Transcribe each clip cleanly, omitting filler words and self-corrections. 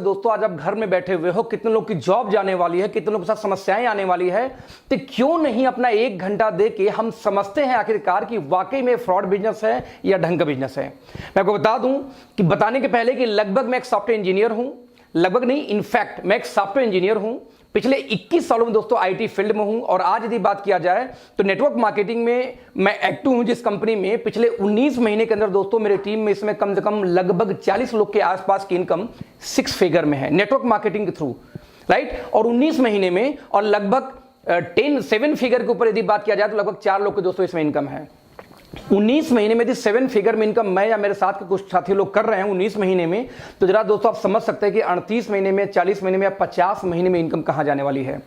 दोस्तों आज आप घर में बैठे हुए हो, कितने लोग की जॉब जाने वाली है, कितने लोग के साथ समस्याएं आने वाली है, तो क्यों नहीं अपना 1 घंटा दे के हम समझते हैं आखिरकार कि वाकई में फ्रॉड बिजनेस है या ढंग का बिजनेस है। मैं आपको बता दूं कि बताने के पहले कि लगभग मैं एक सॉफ्टवेयर इंजीनियर हूं, लगभग नहीं इनफैक्ट मैं एक सॉफ्टवेयर इंजीनियर हूं, पिछले 21 सालों में दोस्तों आईटी फील्ड में हूं और आज यदि बात किया जाए तो नेटवर्क मार्केटिंग में मैं एक्टिव हूं, जिस कंपनी में पिछले 19 महीने के अंदर दोस्तों मेरे टीम में इसमें कम से कम लगभग 40 लोग के आसपास की इनकम 6 फिगर में है नेटवर्क मार्केटिंग के थ्रू, राइट। और 19 महीने में और लगभग 7 फिगर के ऊपर यदि बात किया जाए तो लगभग 4 लोग के दोस्तों इसमें इनकम है। 19 महीने में यदि 7 फिगर में इनकम मैं या मेरे साथ के कुछ साथी लोग कर रहे हैं 19 महीने में, तो जरा दोस्तों आप समझ सकते हैं कि 38 महीने में, 40 महीने में या 50 महीने में इनकम कहां जाने वाली है।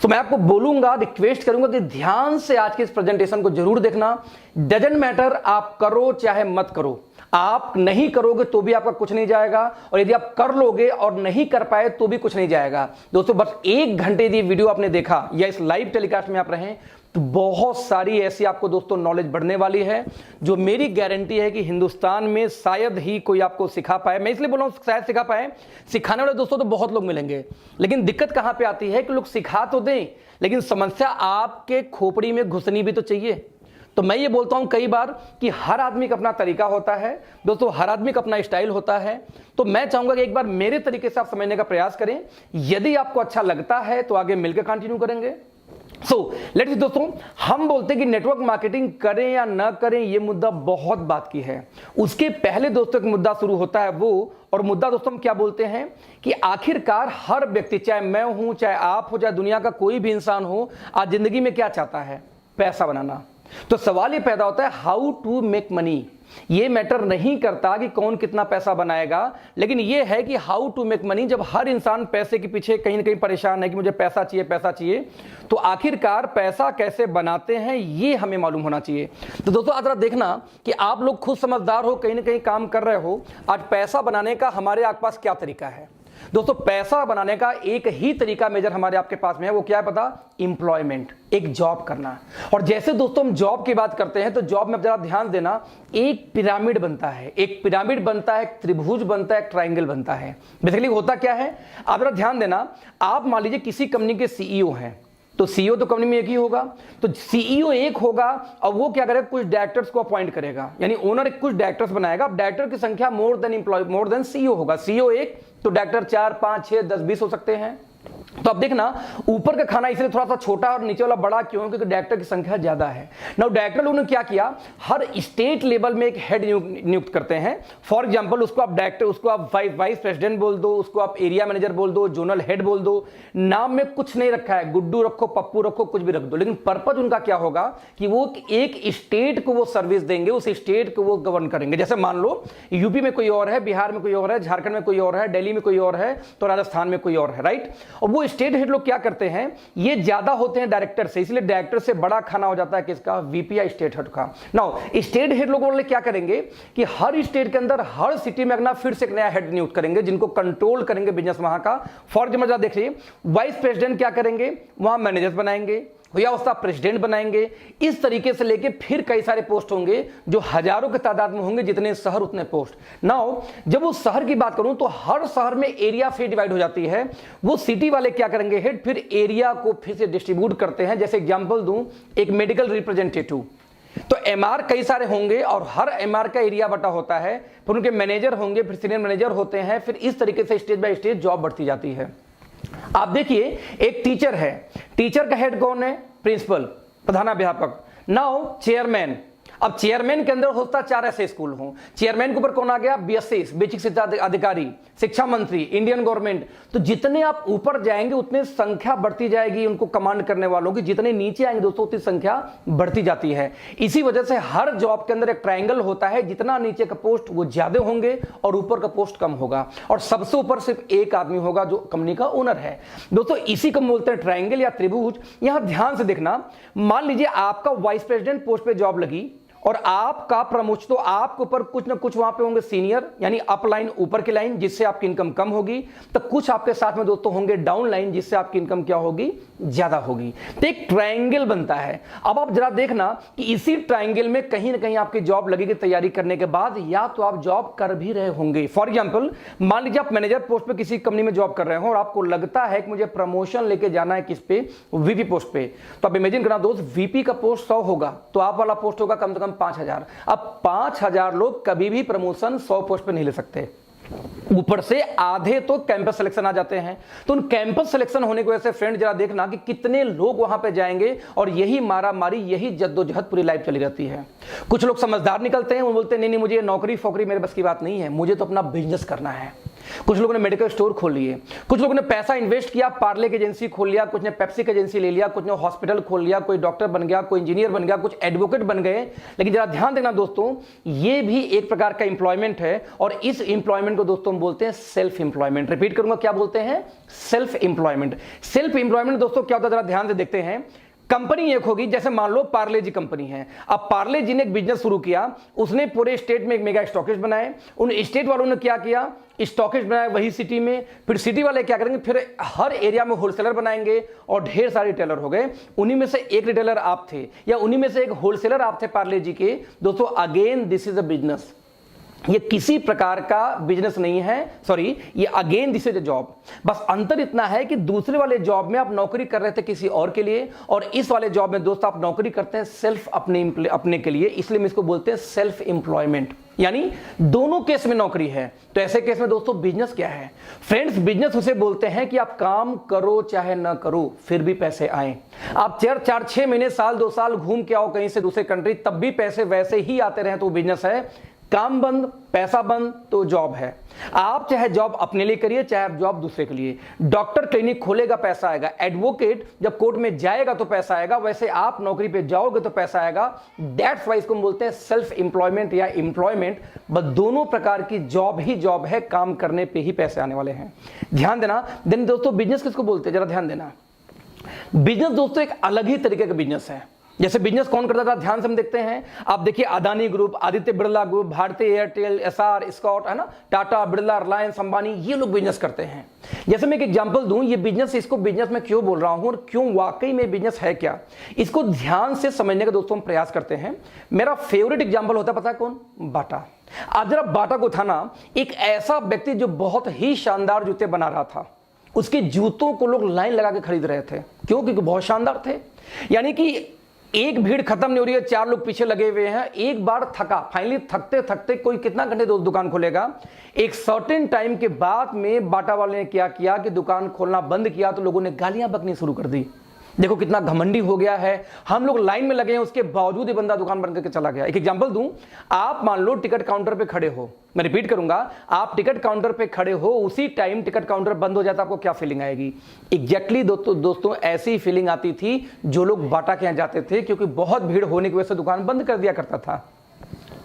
तो मैं आपको बोलूंगा, रिक्वेस्ट करूंगा कि ध्यान से आज के इस प्रेजेंटेशन को जरूर देखना। डजंट मैटर आप करो चाहे मत करो, आप नहीं करोगे तो भी आपका कुछ नहीं जाएगा और यदि आप कर लोगे और नहीं कर पाए तो भी कुछ नहीं जाएगा। दोस्तों बस 1 घंटे यदि वीडियो आपने देखा या इस लाइव टेलीकास्ट में आप रहें तो बहुत सारी ऐसी आपको दोस्तों नॉलेज बढ़ने वाली है जो मेरी गारंटी है कि हिंदुस्तान में शायद ही कोई आपको सिखा पाए। मैं इसलिए बोल रहा हूं शायद सिखा पाए, सिखाने वाले दोस्तों तो बहुत लोग मिलेंगे, लेकिन दिक्कत कहां पे आती है कि लोग सिखा तो दें लेकिन समस्या आपके खोपड़ी में घुसनी भी तो चाहिए। तो मैं ये बोलता हूं कई बार कि हर आदमी का अपना तरीका होता है दोस्तों, हर आदमी का अपना स्टाइल होता है। तो मैं चाहूंगा कि एक बार मेरे तरीके से आप समझने का प्रयास करें, यदि आपको अच्छा लगता है तो आगे मिलकर कंटिन्यू करेंगे। लेट्स दोस्तों, हम बोलते हैं कि नेटवर्क मार्केटिंग करें या ना करें, यह मुद्दा बहुत बात की है। उसके पहले दोस्तों एक मुद्दा शुरू होता है वो, और मुद्दा दोस्तों हम क्या बोलते हैं कि आखिरकार हर व्यक्ति, चाहे मैं हूं, चाहे आप हो, चाहे दुनिया का कोई भी इंसान हो, आज जिंदगी में क्या चाहता है? पैसा बनाना। तो सवाल ये पैदा होता है हाउ टू मेक मनी। ये मैटर नहीं करता कि कौन कितना पैसा बनाएगा, लेकिन ये है कि हाउ टू मेक मनी। जब हर इंसान पैसे के पीछे कहीं ना कहीं परेशान है कि मुझे पैसा चाहिए, पैसा चाहिए, तो आखिरकार पैसा कैसे बनाते हैं ये हमें मालूम होना चाहिए। तो दोस्तों आज देखना कि आप लोग खुद समझदार हो, कहीं ना कहीं काम कर रहे हो। आज पैसा बनाने का हमारे आसपास क्या तरीका है? दोस्तों पैसा बनाने का एक ही तरीका मेजर हमारे आपके पास में है, वो क्या है पता? एम्प्लॉयमेंट, एक जॉब करना। और जैसे दोस्तों हम जॉब की बात करते हैं तो जॉब में जरा ध्यान देना, एक पिरामिड बनता है, एक पिरामिड बनता है, एक त्रिभुज बनता है, एक ट्रायंगल बनता है। बेसिकली होता क्या है आप जरा ध्यान देना। आप मान लीजिए किसी कंपनी के सीईओ हैं, तो सीईओ तो कंपनी में एक ही होगा, तो सीईओ एक होगा और वो क्या करेगा? कुछ डायरेक्टर्स को अपॉइंट करेगा, यानी ओनर कुछ डायरेक्टर्स बनाएगा। डायरेक्टर की संख्या मोर देन सीईओ होगा। सीईओ एक तो डायरेक्टर 4, 5, 6, 10, 20 हो सकते हैं। तो अब देखना ऊपर का खाना इसलिए थोड़ा सा छोटा और नीचे वाला बड़ा क्यों? क्योंकि डायरेक्टर की संख्या ज्यादा है। नाउ डायरेक्टर लोगों ने क्या किया, हर स्टेट लेवल में एक हेड नियुक्त करते हैं। फॉर एग्जांपल उसको आप डायरेक्टर, उसको आप वाइस प्रेसिडेंट बोल दो, उसको आप एरिया मैनेजर बोल दो, जोनल हेड बोल दो। नाम में कुछ नहीं रखा है, गुड्डू रखो, पप्पू रखो, कुछ भी रख दो, लेकिन पर्पज उनका क्या होगा कि वो एक स्टेट को वो सर्विस देंगे, उस स्टेट को वो गवर्न करेंगे। जैसे मान लो यूपी में कोई और है, बिहार में कोई और है, झारखंड में कोई और है, दिल्ली में कोई और है, तो राजस्थान में कोई और है, राइट। और वो स्टेट हेड लोग क्या करते हैं, ये ज्यादा होते हैं डायरेक्टर से, इसलिए डायरेक्टर से बड़ा खाना हो जाता है किसका? वीपी या स्टेट हेड का। नाउ स्टेट हेड लोगों वाले क्या करेंगे कि हर स्टेट के अंदर, हर सिटी में अपना फिर से एक नया हेड नियुक्त करेंगे जिनको कंट्रोल करेंगे बिजनेस वहां का। फॉर एग्जाम्पल देखिए, वाइस प्रेसिडेंट क्या करेंगे, वहां मैनेजर्स बनाएंगे या उसका प्रेसिडेंट बनाएंगे। इस तरीके से लेके फिर कई सारे पोस्ट होंगे जो हजारों की तादाद में होंगे, जितने शहर उतने पोस्ट। नाउ जब उस शहर की बात करूं तो हर शहर में एरिया फिर डिवाइड हो जाती है। वो सिटी वाले क्या करेंगे, हेड फिर एरिया को फिर से डिस्ट्रीब्यूट करते हैं। जैसे एग्जांपल दूं, एक मेडिकल रिप्रेजेंटेटिव, तो एमआर कई सारे होंगे और हर एमआर का एरिया बटा होता है, फिर उनके मैनेजर होंगे, फिर सीनियर मैनेजर होते हैं, फिर इस तरीके से स्टेज बाय स्टेज जॉब बढ़ती जाती है। आप देखिए एक टीचर है, टीचर का हेड कौन है? प्रिंसिपल, प्रधानाध्यापक। नाउ चेयरमैन, अब चेयरमैन के अंदर होता 4 ऐसे स्कूल हों, चेयरमैन के ऊपर कौन आ गया? बीएससी, बेसिक शिक्षा अधिकारी, शिक्षा मंत्री, इंडियन गवर्नमेंट। तो जितने आप ऊपर जाएंगे उतने संख्या बढ़ती जाएगी उनको कमांड करने वालों की, जितने नीचे आएंगे दोस्तों उतनी संख्या बढ़ती जाती है। इसी वजह से हर जॉब के अंदर एक ट्रायंगल होता है, जितना नीचे का पोस्ट वो ज्यादा होंगे और ऊपर का पोस्ट कम होगा, और सबसे ऊपर सिर्फ एक आदमी होगा जो कंपनी का ओनर है। दोस्तों इसी को बोलते हैं ट्रायंगल या त्रिभुज। यहां ध्यान से देखना, मान लीजिए आपका वाइस प्रेसिडेंट पोस्ट पे जॉब लगी और आपका प्रमोशन, तो आपके ऊपर कुछ ना कुछ वहां पे होंगे सीनियर, यानी अप लाइन, ऊपर की लाइन, जिससे आपकी इनकम कम होगी। तो कुछ आपके साथ में दोस्तों होंगे डाउन लाइन, जिससे आपकी इनकम क्या होगी? ज्यादा होगी। तो एक ट्रायंगल बनता है। अब आप जरा देखना कि इसी ट्रायंगल में कहीं ना कहीं आपकी जॉब लगेगी तैयारी करने के बाद, या तो आप जॉब कर भी रहे होंगे। फॉर एग्जांपल, मान लीजिए आप मैनेजर पोस्ट पे किसी कंपनी में जॉब कर रहे हो और आपको लगता है कि मुझे प्रमोशन लेके जाना है किस पे, वीपी पोस्ट पे। तो आप इमेजिन करना दोस्त, वीपी का पोस्ट 100 होगा तो आप वाला पोस्ट होगा कम से कम 5000। अब 5000 लोग कभी भी प्रमोशन 100 पोस्ट पे नहीं ले सकते, ऊपर से आधे तो कैंपस सिलेक्शन आ जाते हैं। तो उन कैंपस सिलेक्शन होने की वजह से फ्रेंड जरा देखना कि कितने लोग वहां पे जाएंगे और यही मारा मारी, यही जद्दोजहद पूरी लाइफ चली रहती है। कुछ लोग समझदार निकलते हैं, वो बोलते हैं नहीं नहीं मुझे नौकरी फोकरी मेरे बस की बात नहीं है, मुझे तो अपना बिजनेस करना है। कुछ लोगों ने मेडिकल स्टोर खोल लिए, कुछ लोगों ने पैसा इन्वेस्ट किया, पार्ले की एजेंसी खोल लिया, कुछ ने पेप्सी की एजेंसी ले लिया, कुछ ने हॉस्पिटल खोल लिया, कोई डॉक्टर बन गया, कोई इंजीनियर बन गया, कुछ एडवोकेट बन गए। लेकिन जरा ध्यान देना दोस्तों, ये भी एक प्रकार का इंप्लॉयमेंट है और इस इंप्लॉयमेंट को दोस्तों हम बोलते हैं सेल्फ इंप्लॉयमेंट। रिपीट करूंगा, क्या बोलते हैं? Self employment. सेल्फ इंप्लॉयमेंट दोस्तों क्या होता है, जरा ध्यान से देखते हैं। कंपनी एक होगी, जैसे मान लो पार्ले जी कंपनी है। अब पार्ले जी ने एक बिजनेस शुरू किया, उसने पूरे स्टेट में एक मेगा स्टॉकेज बनाए। उन स्टेट वालों ने क्या किया, स्टॉकेज बनाए वही सिटी में। फिर सिटी वाले क्या करेंगे, फिर हर एरिया में होलसेलर बनाएंगे और ढेर सारे रिटेलर हो गए। उन्हीं में से एक रिटेलर आप थे या उन्हीं में से एक होलसेलर आप थे पार्ले जी के। दोस्तों again this is a business, ये किसी प्रकार का बिजनेस नहीं है, सॉरी, ये again this is a job. बस अंतर इतना है कि दूसरे वाले जॉब में आप नौकरी कर रहे थे किसी और के लिए, और इस वाले जॉब में दोस्त आप नौकरी करते हैं सिर्फ अपने के लिए, इसलिए हम इसको बोलते हैं सेल्फ एम्प्लॉयमेंट। यानी दोनों केस में नौकरी है। तो ऐसे केस में दोस्तों बिजनेस क्या है फ्रेंड्स? बिजनेस उसे बोलते हैं कि आप काम करो चाहे ना करो फिर भी पैसे आए। आप 4-6 महीने, साल 2 साल घूम के आओ कहीं से दूसरे कंट्री, तब भी पैसे वैसे ही आते रहे तो बिजनेस है। काम बंद, पैसा बंद तो जॉब है। आप चाहे जॉब अपने लिए करिए, चाहे आप जॉब दूसरे के लिए। डॉक्टर क्लिनिक खोलेगा पैसा आएगा, एडवोकेट जब कोर्ट में जाएगा तो पैसा आएगा, वैसे आप नौकरी पे जाओगे तो पैसा आएगा। दैट्स वाई इसको हम बोलते हैं सेल्फ एम्प्लॉयमेंट या एम्प्लॉयमेंट। बस दोनों प्रकार की जॉब ही जॉब है, काम करने पे ही पैसे आने वाले हैं। ध्यान देना। देन दोस्तों बिजनेस किसको बोलते हैं, जरा ध्यान देना। बिजनेस दोस्तों एक अलग ही तरीके का बिजनेस है। जैसे बिजनेस कौन करता था, ध्यान से हम देखते हैं। आप देखिए अदानी ग्रुप, आदित्य बिरला ग्रुप, भारतीय एयरटेल, एसआर, स्कॉट, है ना, टाटा, बिरला, रिलायंस, अंबानी, ये लोग बिजनेस करते हैं। जैसे मैं एक एग्जांपल दूं, ये बिजनेस, इसको बिजनेस में क्यों बोल रहा हूं और क्यों वाकई में बिजनेस है क्या, इसको ध्यान से समझने का दोस्तों हम प्रयास करते हैं। मेरा फेवरेट एग्जाम्पल होता है, पता है कौन? बाटा। आज जरा बाटा को था ना, एक ऐसा व्यक्ति जो बहुत ही शानदार जूते बना रहा था, उसके जूतों को लोग लाइन लगा के खरीद रहे थे। क्यों? क्योंकि बहुत शानदार थे। यानी कि एक भीड़ खत्म नहीं हो रही है, 4 लोग पीछे लगे हुए हैं। एक बार थका, फाइनली थकते थकते कोई कितना घंटे दुकान खोलेगा। एक सर्टेन टाइम के बाद में बाटा वाले ने क्या किया कि दुकान खोलना बंद किया, तो लोगों ने गालियां बकनी शुरू कर दी। देखो कितना घमंडी हो गया है, हम लोग लाइन में लगे हैं, उसके बावजूद ये बंदा दुकान बंद करके चला गया। एक एग्जांपल दूं, आप मान लो टिकट काउंटर पे खड़े हो, मैं रिपीट करूंगा, आप टिकट काउंटर पे खड़े हो, उसी टाइम टिकट काउंटर बंद हो जाता, आपको क्या फीलिंग आएगी? एग्जैक्टली दोस्तों ऐसी फीलिंग आती थी जो लोग बाटा के यहां जाते थे, क्योंकि बहुत भीड़ होने की वजह से दुकान बंद कर दिया करता था।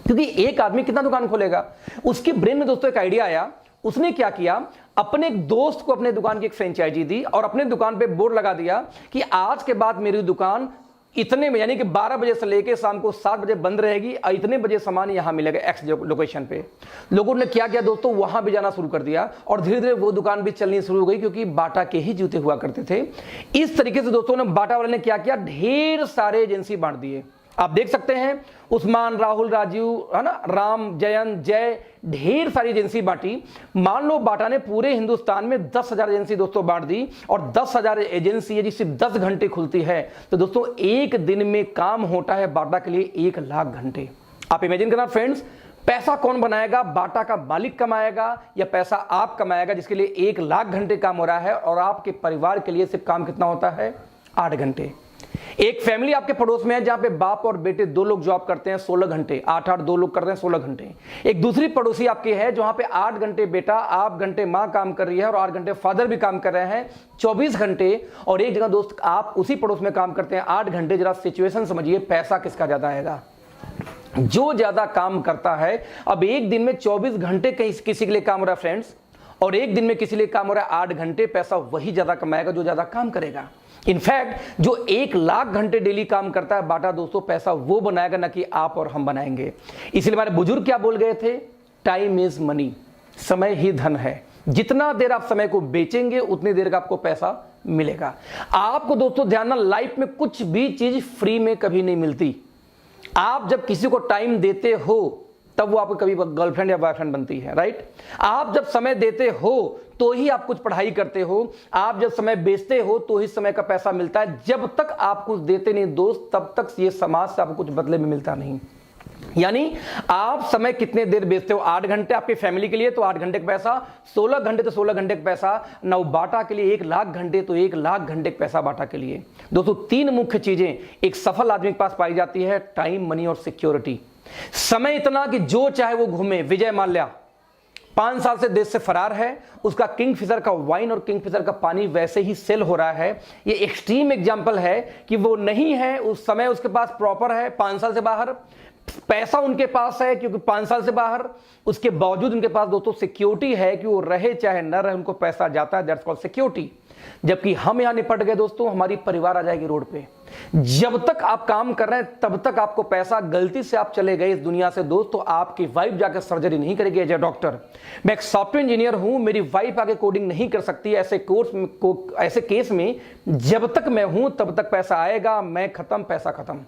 क्योंकि एक आदमी कितना दुकान खोलेगा? उसके ब्रेन में दोस्तों एक आइडिया आया, उसने क्या किया, अपने एक दोस्त को अपने दुकान की एक फ्रेंचाइजी दी और अपने दुकान पे बोर्ड लगा दिया कि आज के बाद मेरी दुकान इतने में, यानी कि 12 बजे से लेकर शाम को 7 बजे बंद रहेगी और इतने बजे सामान यहां मिलेगा एक्स लोकेशन पे। लोगों ने क्या किया दोस्तों, वहां भी जाना शुरू कर दिया और धीरे धीरे वो दुकान भी चलनी शुरू हो गई, क्योंकि बाटा के ही जूते हुआ करते थे। इस तरीके से दोस्तों ने, बाटा वाले ने क्या किया, ढेर सारे एजेंसी बांट दिए। आप देख सकते हैं उस्मान, राहुल, राजीव, है ना, राम, जयंत, जय, ढेर सारी एजेंसी बांटी। मान लो बाटा ने पूरे हिंदुस्तान में 10,000 एजेंसी दोस्तों बांट दी, और 10,000 एजेंसी है जिससे 10 घंटे खुलती है, तो दोस्तों एक दिन में काम होता है बाटा के लिए 1 लाख घंटे। आप इमेजिन करना फ्रेंड्स, पैसा कौन बनाएगा? बाटा का मालिक कमाएगा या पैसा आप कमाएगा, जिसके लिए 1 लाख घंटे काम हो रहा है, और आपके परिवार के लिए सिर्फ काम कितना होता है? 8 घंटे। एक फैमिली आपके पड़ोस में है जहां पे बाप और बेटे 2 लोग जॉब करते हैं 16 घंटे, 8-8 2 लोग करते हैं 16 घंटे। एक दूसरी पड़ोसी आपकी है जहां पे 8 घंटे बेटा, 8 घंटे मां काम कर रही है और 8 घंटे फादर भी काम कर रहे हैं, 24 घंटे। और एक जगह दोस्त आप उसी पड़ोस में काम करते हैं 8 घंटे। जरा सिचुएशन समझिए, पैसा किसका ज्यादा आएगा? जो ज्यादा काम करता है। अब एक दिन में 24 घंटे किसी के लिए काम हो रहा है फ्रेंड्स, और एक दिन में किसी लिए काम हो रहा है 8 घंटे, पैसा वही ज्यादा कमाएगा जो ज्यादा काम करेगा। इनफैक्ट जो 1 लाख घंटे डेली काम करता है बाटा दोस्तों, पैसा वो बनाएगा, ना कि आप और हम बनाएंगे। इसलिए हमारे बुजुर्ग क्या बोल गए थे? टाइम इज मनी, समय ही धन है। जितना देर आप समय को बेचेंगे उतनी देर का आपको पैसा मिलेगा। आपको दोस्तों ध्यान, लाइफ में कुछ भी चीज फ्री में कभी नहीं मिलती। आप जब किसी को टाइम देते हो तब वो आपको कभी गर्लफ्रेंड या बॉयफ्रेंड बनती है, राइट। आप जब समय देते हो तो ही आप कुछ पढ़ाई करते हो, आप जब समय बेचते हो तो ही समय का पैसा मिलता है। जब तक आप कुछ देते नहीं दोस्त, तब तक ये समाज से आपको कुछ बदले में मिलता नहीं। यानी आप समय कितने देर बेचते हो, 8 घंटे आपकी फैमिली के लिए तो 8 घंटे का पैसा, 16 घंटे तो 16 घंटे का पैसा, 9 बाटा के लिए 1 लाख घंटे तो 1 लाख घंटे का पैसा बाटा के लिए। दोस्तों 3 मुख्य चीजें एक सफल आदमी के पास पाई जाती है, टाइम, मनी और सिक्योरिटी। समय इतना कि जो चाहे वो घूमे। विजय माल्या 5 साल से देश से फरार है, उसका किंगफिशर का वाइन और किंगफिशर का पानी वैसे ही सेल हो रहा है। ये एक्सट्रीम एग्जांपल है कि वो नहीं है, उस समय उसके पास प्रॉपर है, 5 साल से बाहर पैसा उनके पास है क्योंकि 5 साल से बाहर, उसके बावजूद उनके पास दोस्तों सिक्योरिटी है कि वो रहे चाहे न रहे उनको पैसा जाता है, दैट्स कॉल्ड सिक्योरिटी। जबकि हम यहां निपट गए दोस्तों, हमारी परिवार आ जाएगी रोड पे। जब तक आप काम कर रहे हैं तब तक आपको पैसा, गलती से आप चले गए इस दुनिया से दोस्त तो आपकी वाइफ जाकर सर्जरी नहीं करेगी एज ए डॉक्टर। मैं एक सॉफ्टवेयर इंजीनियर हूं, मेरी वाइफ आगे कोडिंग नहीं कर सकती। ऐसे केस में जब तक मैं हूं तब तक पैसा आएगा, मैं खत्म, पैसा खत्म।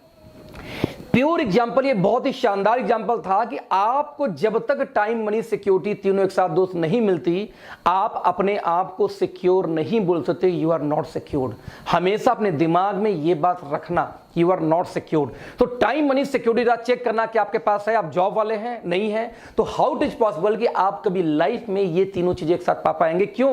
प्योर एग्जाम्पल, ये बहुत ही शानदार एग्जाम्पल था कि आपको जब तक टाइम, मनी, सिक्योरिटी तीनों एक साथ दोस्त नहीं मिलती, आप अपने आप को सिक्योर नहीं बोल सकते। You are not secured. हमेशा अपने दिमाग में ये बात रखना, यू आर नॉट सिक्योर्ड। तो टाइम, मनी, सिक्योरिटी चेक करना कि आपके पास है। आप जॉब वाले हैं, नहीं है, तो हाउ इट इज पॉसिबल कि आप कभी लाइफ में ये तीनों चीजें एक साथ पा पाएंगे? क्यों?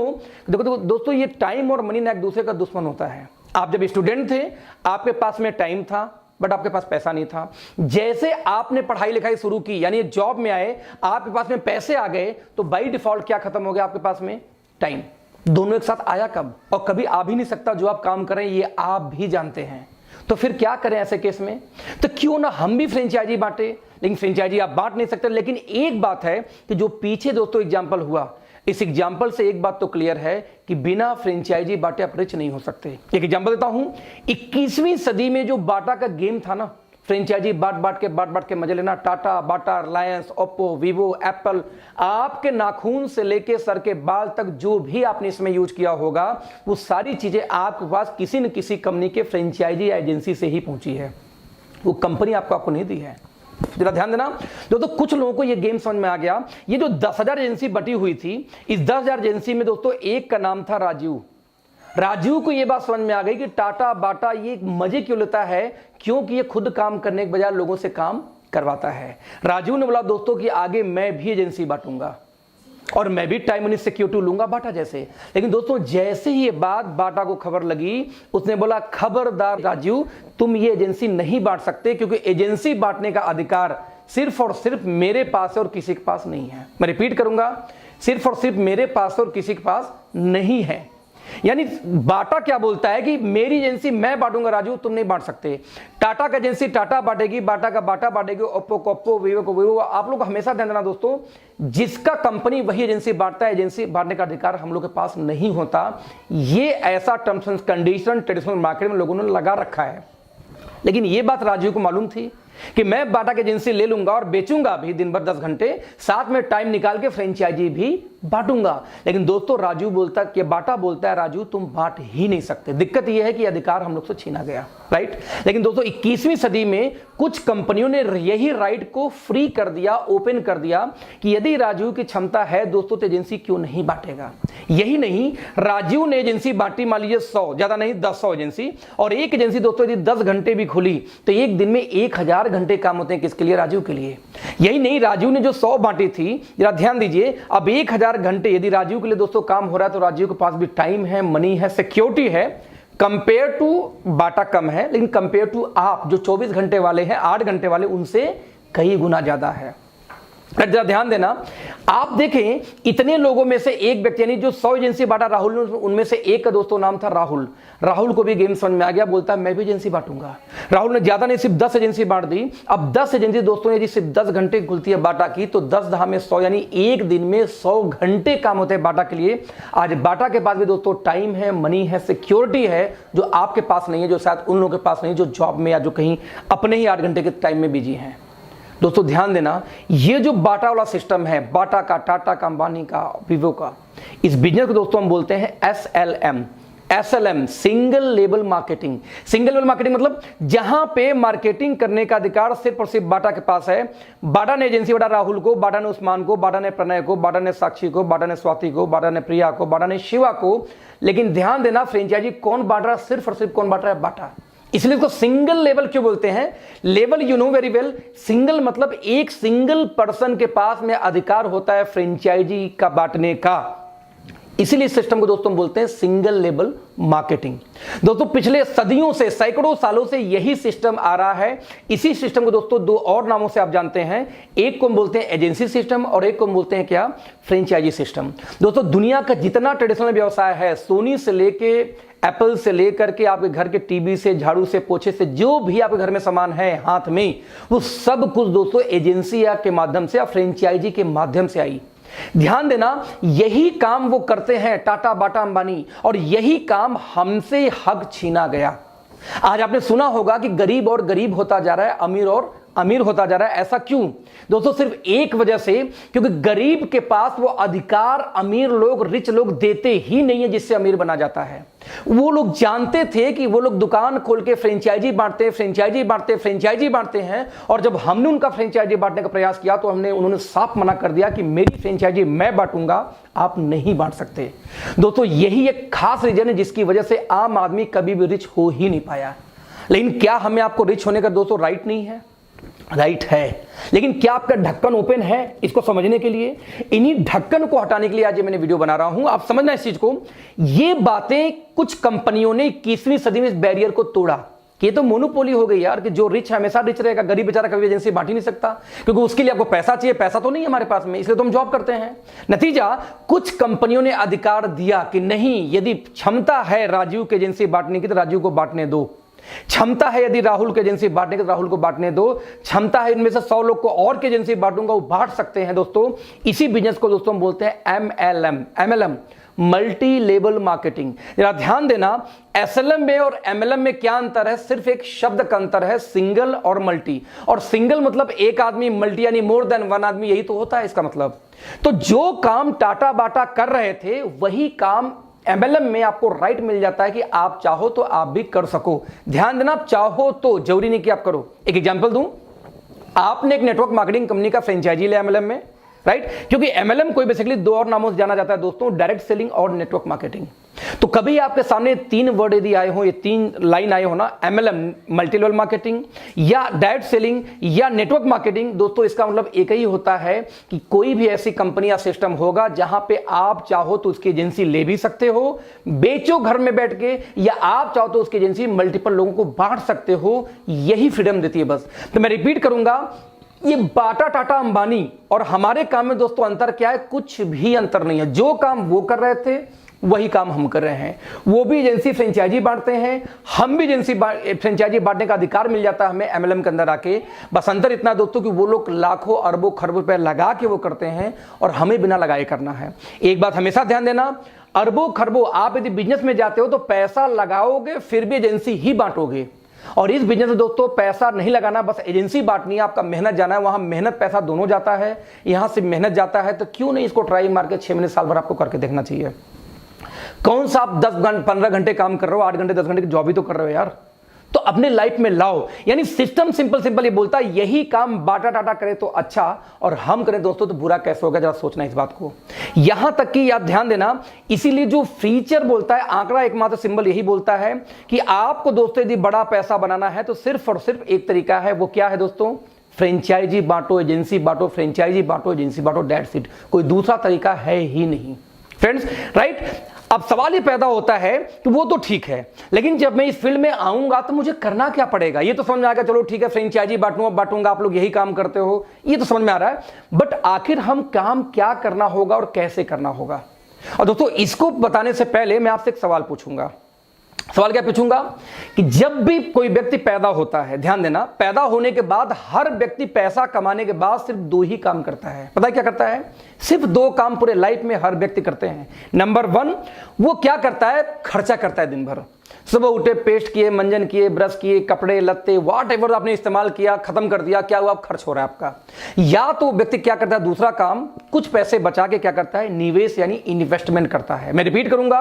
देखो दोस्तों, ये टाइम और मनी ना एक दूसरे का दुश्मन होता है। आप जब स्टूडेंट थे आपके पास में टाइम था बट आपके पास पैसा नहीं था। जैसे आपने पढ़ाई लिखाई शुरू की, यानी जॉब में आए, आपके पास में पैसे आ गए, तो बाय डिफॉल्ट क्या खत्म हो गया आपके पास में? टाइम। दोनों एक साथ आया कब? और कभी आ भी नहीं सकता। जो आप काम कर रहे हैं ये आप भी जानते हैं। तो फिर क्या करें ऐसे केस में? तो क्यों ना हम भी फ्रेंचाइजी बांटे। लेकिन फ्रेंचाइजी आप बांट नहीं सकते। लेकिन एक बात है कि जो पीछे दोस्तों एग्जाम्पल हुआ, इस एग्जाम्पल से एक बात तो क्लियर है कि बिना फ्रेंचाइजी बांटे आप रिच नहीं हो सकते। एक एग्जाम्पल देता हूं, 21वीं सदी में जो बाटा का गेम था ना, फ्रेंचाइजी बांट के मजे लेना, टाटा, बाटा, रिलायंस, ओप्पो, वीवो, एप्पल, आपके नाखून से लेके सर के बाल तक जो भी आपने इसमें यूज किया होगा, वो सारी चीजें आपके पास किसी न किसी कंपनी के फ्रेंचाइजी एजेंसी से ही पहुंची है। वो कंपनी आपको नहीं दी है। जरा ध्यान देना दोस्तों, कुछ लोगों को ये गेम समझ में आ गया। ये जो 10,000 एजेंसी बटी हुई थी, इस 10,000 एजेंसी में दोस्तों एक का नाम था राजीव। राजीव को ये बात समझ में आ गई कि टाटा, बाटा ये मजे क्यों लेता है, क्योंकि ये खुद काम करने के बजाय लोगों से काम करवाता है। राजीव ने बोला दोस्तों कि आगे मैं भी एजेंसी बांटूंगा और मैं भी टाइम, मनी, सिक्योरिटी लूंगा बाटा जैसे। लेकिन दोस्तों जैसे ही ये बात बाटा को खबर लगी, उसने बोला खबरदार राजीव, तुम ये एजेंसी नहीं बांट सकते, क्योंकि एजेंसी बांटने का अधिकार सिर्फ और सिर्फ मेरे पास है और किसी के पास नहीं है। मैं रिपीट करूंगा, सिर्फ और सिर्फ मेरे पास और किसी के पास नहीं है। यानी बाटा क्या बोलता है कि मेरी एजेंसी मैं बांटूंगा राजू, तुम नहीं बांट सकते। टाटा का एजेंसी टाटा बांटेगी, बाटा का बाटा बांटेगी, ओप्पो को ओप्पो, वीवो को वीवो। आप लोग हमेशा ध्यान देना दोस्तों, जिसका कंपनी वही एजेंसी बांटता है, एजेंसी बांटने का अधिकार हम लोग के पास नहीं होता। ये ऐसा terms and condition traditional market में लोगों ने लगा रखा है। लेकिन ये बात राजू को मालूम थी कि मैं बाटा की एजेंसी ले लूंगा और बेचूंगा भी दिन भर 10 घंटे, साथ में टाइम निकाल के फ्रेंचाइजी भी बांटूंगा। लेकिन दोस्तों राजू बोलता कि बाटा बोलता है राजू तुम बांट ही नहीं सकते। दिक्कत यह है कि अधिकार हम लोग से छीना गया, राइट। लेकिन दोस्तों 21वीं सदी में कुछ कंपनियों ने यही राइट को फ्री कर दिया, ओपन कर दिया कि यदि राजू की क्षमता है दोस्तों तो एजेंसी क्यों नहीं बांटेगा। यही नहीं, राजू ने एजेंसी बांटी, मान लीजिए 100, ज्यादा नहीं 10 एजेंसी, और एक एजेंसी दोस्तों यदि 10 घंटे भी खुली तो एक दिन में 1000 घंटे काम होते हैं। किसके लिए? राजू के लिए। यही नहीं, राजू ने जो 100 बांटी थी, जरा ध्यान दीजिए, अब 1000 घंटे यदि राजू के लिए दोस्तों काम हो रहा है तो राजू के पास भी टाइम है, मनी है, सिक्योरिटी है। कंपेयर टू बाटा कम है, लेकिन कंपेयर टू आप जो 24 घंटे वाले हैं, 8 घंटे वाले, उनसे कई गुना ज्यादा है। जरा ध्यान देना, आप देखें इतने लोगों में से एक व्यक्ति, यानी जो 100 एजेंसी बांटा राहुल ने, उनमें से एक का दोस्तों नाम था राहुल। राहुल को भी गेम समझ में आ गया, बोलता है मैं भी एजेंसी बांटूंगा। राहुल ने ज्यादा नहीं, सिर्फ 10 एजेंसी बांट दी। अब 10 एजेंसी दोस्तों यदि सिर्फ 10 घंटे खुलती है बाटा की, तो 10 10 में 100, यानी एक दिन में 100 घंटे काम होते हैं बाटा के लिए। आज बाटा के पास भी दोस्तों टाइम है, मनी है, सिक्योरिटी है, जो आपके पास नहीं है, जो शायद उन लोगों के पास नहीं जो जॉब में या जो कहीं अपने ही 8 घंटे के टाइम में बिजी हैं। दोस्तों ध्यान देना, ये जो बाटा वाला सिस्टम है, बाटा का, टाटा का, अंबानी का, वीवो का, इस बिजनेस को दोस्तों हम बोलते हैं SLM। SLM single label marketing. Single label marketing मतलब जहां पे मार्केटिंग करने का अधिकार सिर्फ और सिर्फ बाटा के पास है। बाटा ने एजेंसी बाटा राहुल को, बाटा ने उस्मान को, बाटा ने प्रणय को, बाटा ने साक्षी को, बाटा ने स्वाति को, बाटा ने प्रिया को, बाटा ने शिवा को। लेकिन ध्यान देना, फ्रेंचाइजी कौन बांट रहा है? सिर्फ और सिर्फ कौन बांट रहा है? बाटा। इसलिए इसको सिंगल लेवल क्यों बोलते हैं? Level you know very well. Single मतलब एक सिंगल पर्सन के पास में अधिकार होता है फ्रेंचाइजी का बांटने का। इसीलिए इस सिस्टम को दोस्तों बोलते हैं सिंगल लेबल मार्केटिंग। दोस्तों पिछले सदियों से, सैकड़ों सालों से यही सिस्टम आ रहा है। इसी सिस्टम को दोस्तों दो और नामों से आप जानते हैं, एक को बोलते हैं एजेंसी सिस्टम और एक को बोलते हैं क्या? Franchisee system. दोस्तों दुनिया का जितना ट्रेडिशनल व्यवसाय है, सोनी से लेके एप्पल से लेकर के आपके घर के टीवी से, झाड़ू से, पोछे से, जो भी आपके घर में सामान है हाथ में, वो सब कुछ दोस्तों एजेंसी के माध्यम से या फ्रेंचाइजी के माध्यम से आई। ध्यान देना, यही काम वो करते हैं टाटा, बाटा, अंबानी, और यही काम हमसे हक छीना गया। आज आपने सुना होगा कि गरीब और गरीब होता जा रहा है, अमीर और अमीर होता जा रहा है। ऐसा क्यों? दोस्तों सिर्फ एक वजह से, क्योंकि गरीब के पास वो अधिकार अमीर लोग, रिच लोग देते ही नहीं है जिससे अमीर बना जाता है। वो लोग जानते थे कि वो लोग दुकान खोल के फ्रेंचाइजी बांटते हैं, फ्रेंचाइजी बांटते हैं, फ्रेंचाइजी बांटते हैं, और जब हमने उनका फ्रेंचाइजी बांटने का प्रयास किया तो उन्होंने साफ मना कर दिया कि मेरी फ्रेंचाइजी मैं बांटूंगा, आप नहीं बांट सकते। दोस्तों यही एक खास रीजन है जिसकी वजह से आम आदमी कभी भी रिच हो ही नहीं पाया। लेकिन क्या हमें आपको रिच होने का दोस्तों राइट नहीं है? राइट है। लेकिन क्या आपका ढक्कन ओपन है इसको समझने के लिए? इन्हीं ढक्कन को हटाने के लिए आज ये मैंने वीडियो बना रहा हूं। आप समझना इस चीज को। ये बातें कुछ कंपनियों ने 21वीं सदी में इस बैरियर को तोड़ा। ये तो मोनोपोली हो गई यार, कि जो रिच है हमेशा रिच रहेगा, गरीब बेचारा कभी एजेंसी बांट ही नहीं सकता, क्योंकि उसके लिए आपको पैसा चाहिए। पैसा तो नहीं है हमारे पास में, इसलिए तो हम जॉब करते हैं। नतीजा, कुछ कंपनियों ने अधिकार दिया कि नहीं, यदि क्षमता है राजीव की एजेंसी बांटने की तो राजीव को बांटने दो, क्षमता है यदि राहुल की एजेंसी बांटने की तो राहुल को बांटने दो, क्षमता है इनमें से 100 लोग को और की एजेंसी बांटूंगा, वो बांट सकते हैं। दोस्तों इसी बिजनेस को दोस्तों हम बोलते हैं MLM, मल्टी लेवल मार्केटिंग। जरा ध्यान देना, SLM में और MLM में क्या अंतर है? सिर्फ एक शब्द का अंतर है, सिंगल और मल्टी। और सिंगल मतलब एक आदमी, मल्टी यानी मोर देन वन आदमी, यही तो होता है इसका मतलब। तो जो काम टाटा बाटा कर रहे थे वही काम MLM में आपको राइट मिल जाता है कि आप चाहो तो आप भी कर सको। ध्यान देना, आप चाहो तो, जरूरी नहीं कि आप करो। एक एग्जांपल दूं, आपने एक नेटवर्क मार्केटिंग कंपनी का फ्रेंचाइजी लिया MLM में, राइट? क्योंकि MLM कोई बेसिकली दो और नामों से जाना जाता है दोस्तों, डायरेक्ट सेलिंग और नेटवर्क मार्केटिंग। तो कभी आपके सामने 3 वर्ड यदि आए हो, ये 3 लाइन आए हो ना, MLM मल्टी लेवल मार्केटिंग या डायरेक्ट सेलिंग या नेटवर्क मार्केटिंग, दोस्तों इसका मतलब एक ही होता है कि कोई भी ऐसी कंपनी या सिस्टम होगा जहां पे आप चाहो तो उसकी एजेंसी ले भी सकते हो, बेचो घर में बैठ के, या आप चाहो तो उसकी एजेंसी मल्टीपल लोगों को बांट सकते हो। यही फ्रीडम देती है बस। तो मैं रिपीट करूंगा, ये बाटा, टाटा, अंबानी और हमारे काम में दोस्तों अंतर क्या है? कुछ भी अंतर नहीं है। जो काम वो कर रहे थे वही काम हम कर रहे हैं। वो भी एजेंसी फ्रेंचाइजी बांटते हैं, हम भी एजेंसी फ्रेंचाइजी बांटने का अधिकार मिल जाता है हमें MLM के अंदर आके। बस अंतर इतना दोस्तों कि वो लोग लाखों अरबों खरबों रुपए लगा के वो करते हैं और हमें बिना लगाए करना है। एक बात हमेशा ध्यान देना, अरबों खरबों आप यदि बिजनेस में जाते हो तो पैसा लगाओगे फिर भी एजेंसी ही बांटोगे। और इस बिजनेस में दोस्तों पैसा नहीं लगाना, बस एजेंसी बांटनी है, आपका मेहनत जाना है। वहां मेहनत पैसा दोनों जाता है, यहां से मेहनत जाता है। तो क्यों नहीं इसको ट्राई मार के 6 महीने साल भर आपको करके देखना चाहिए। कौन सा आप 10-15 घंटे काम कर रहे हो, 8 घंटे 10 घंटे की जॉब ही तो कर रहे हो यार। तो अपने लाइफ में लाओ। यानी सिस्टम सिंपल ये बोलता है, यही काम बाटा टाटा करे तो अच्छा और हम करें दोस्तों तो बुरा कैसे होगा, जरा सोचना इस बात को। यहां तक कि आप ध्यान देना, इसीलिए जो फीचर बोलता है, आंकड़ा एकमात्र सिंबल यही बोलता है कि आपको दोस्तों यदि बड़ा पैसा बनाना है तो सिर्फ और सिर्फ एक तरीका है। वो क्या है दोस्तों? फ्रेंचाइजी बांटो, एजेंसी बांटो, फ्रेंचाइजी बांटो, एजेंसी बांटो, दैट्स इट। कोई दूसरा तरीका है ही नहीं फ्रेंड्स, राइट? अब सवाल ये पैदा होता है कि वो तो ठीक है, लेकिन जब मैं इस फील्ड में आऊंगा तो मुझे करना क्या पड़ेगा? ये तो समझ में आएगा, चलो ठीक है फ्रेंचाइजी बांटूंगा, आप लोग यही काम करते हो, ये तो समझ में आ रहा है। बट आखिर हम काम क्या करना होगा और कैसे करना होगा? और दोस्तों इसको बताने से पहले मैं आपसे एक सवाल पूछूंगा। सवाल क्या पूछूंगा कि जब भी कोई व्यक्ति पैदा होता है, ध्यान देना, पैदा होने के बाद हर व्यक्ति पैसा कमाने के बाद सिर्फ 2 ही काम करता है। पता है क्या करता है? सिर्फ 2 काम पूरे लाइफ में हर व्यक्ति करते हैं। नंबर 1, वो क्या करता है? खर्चा करता है दिन भर। सुबह उठे, पेस्ट किए, मंजन किए, ब्रश किए, कपड़े लत्ते व्हाट एवर आपने इस्तेमाल किया, खत्म कर दिया, क्या हुआ? अब खर्च हो रहा है आपका। या तो व्यक्ति क्या करता है, दूसरा काम, कुछ पैसे बचा के क्या करता है, निवेश यानी इन्वेस्टमेंट करता है। मैं रिपीट करूंगा,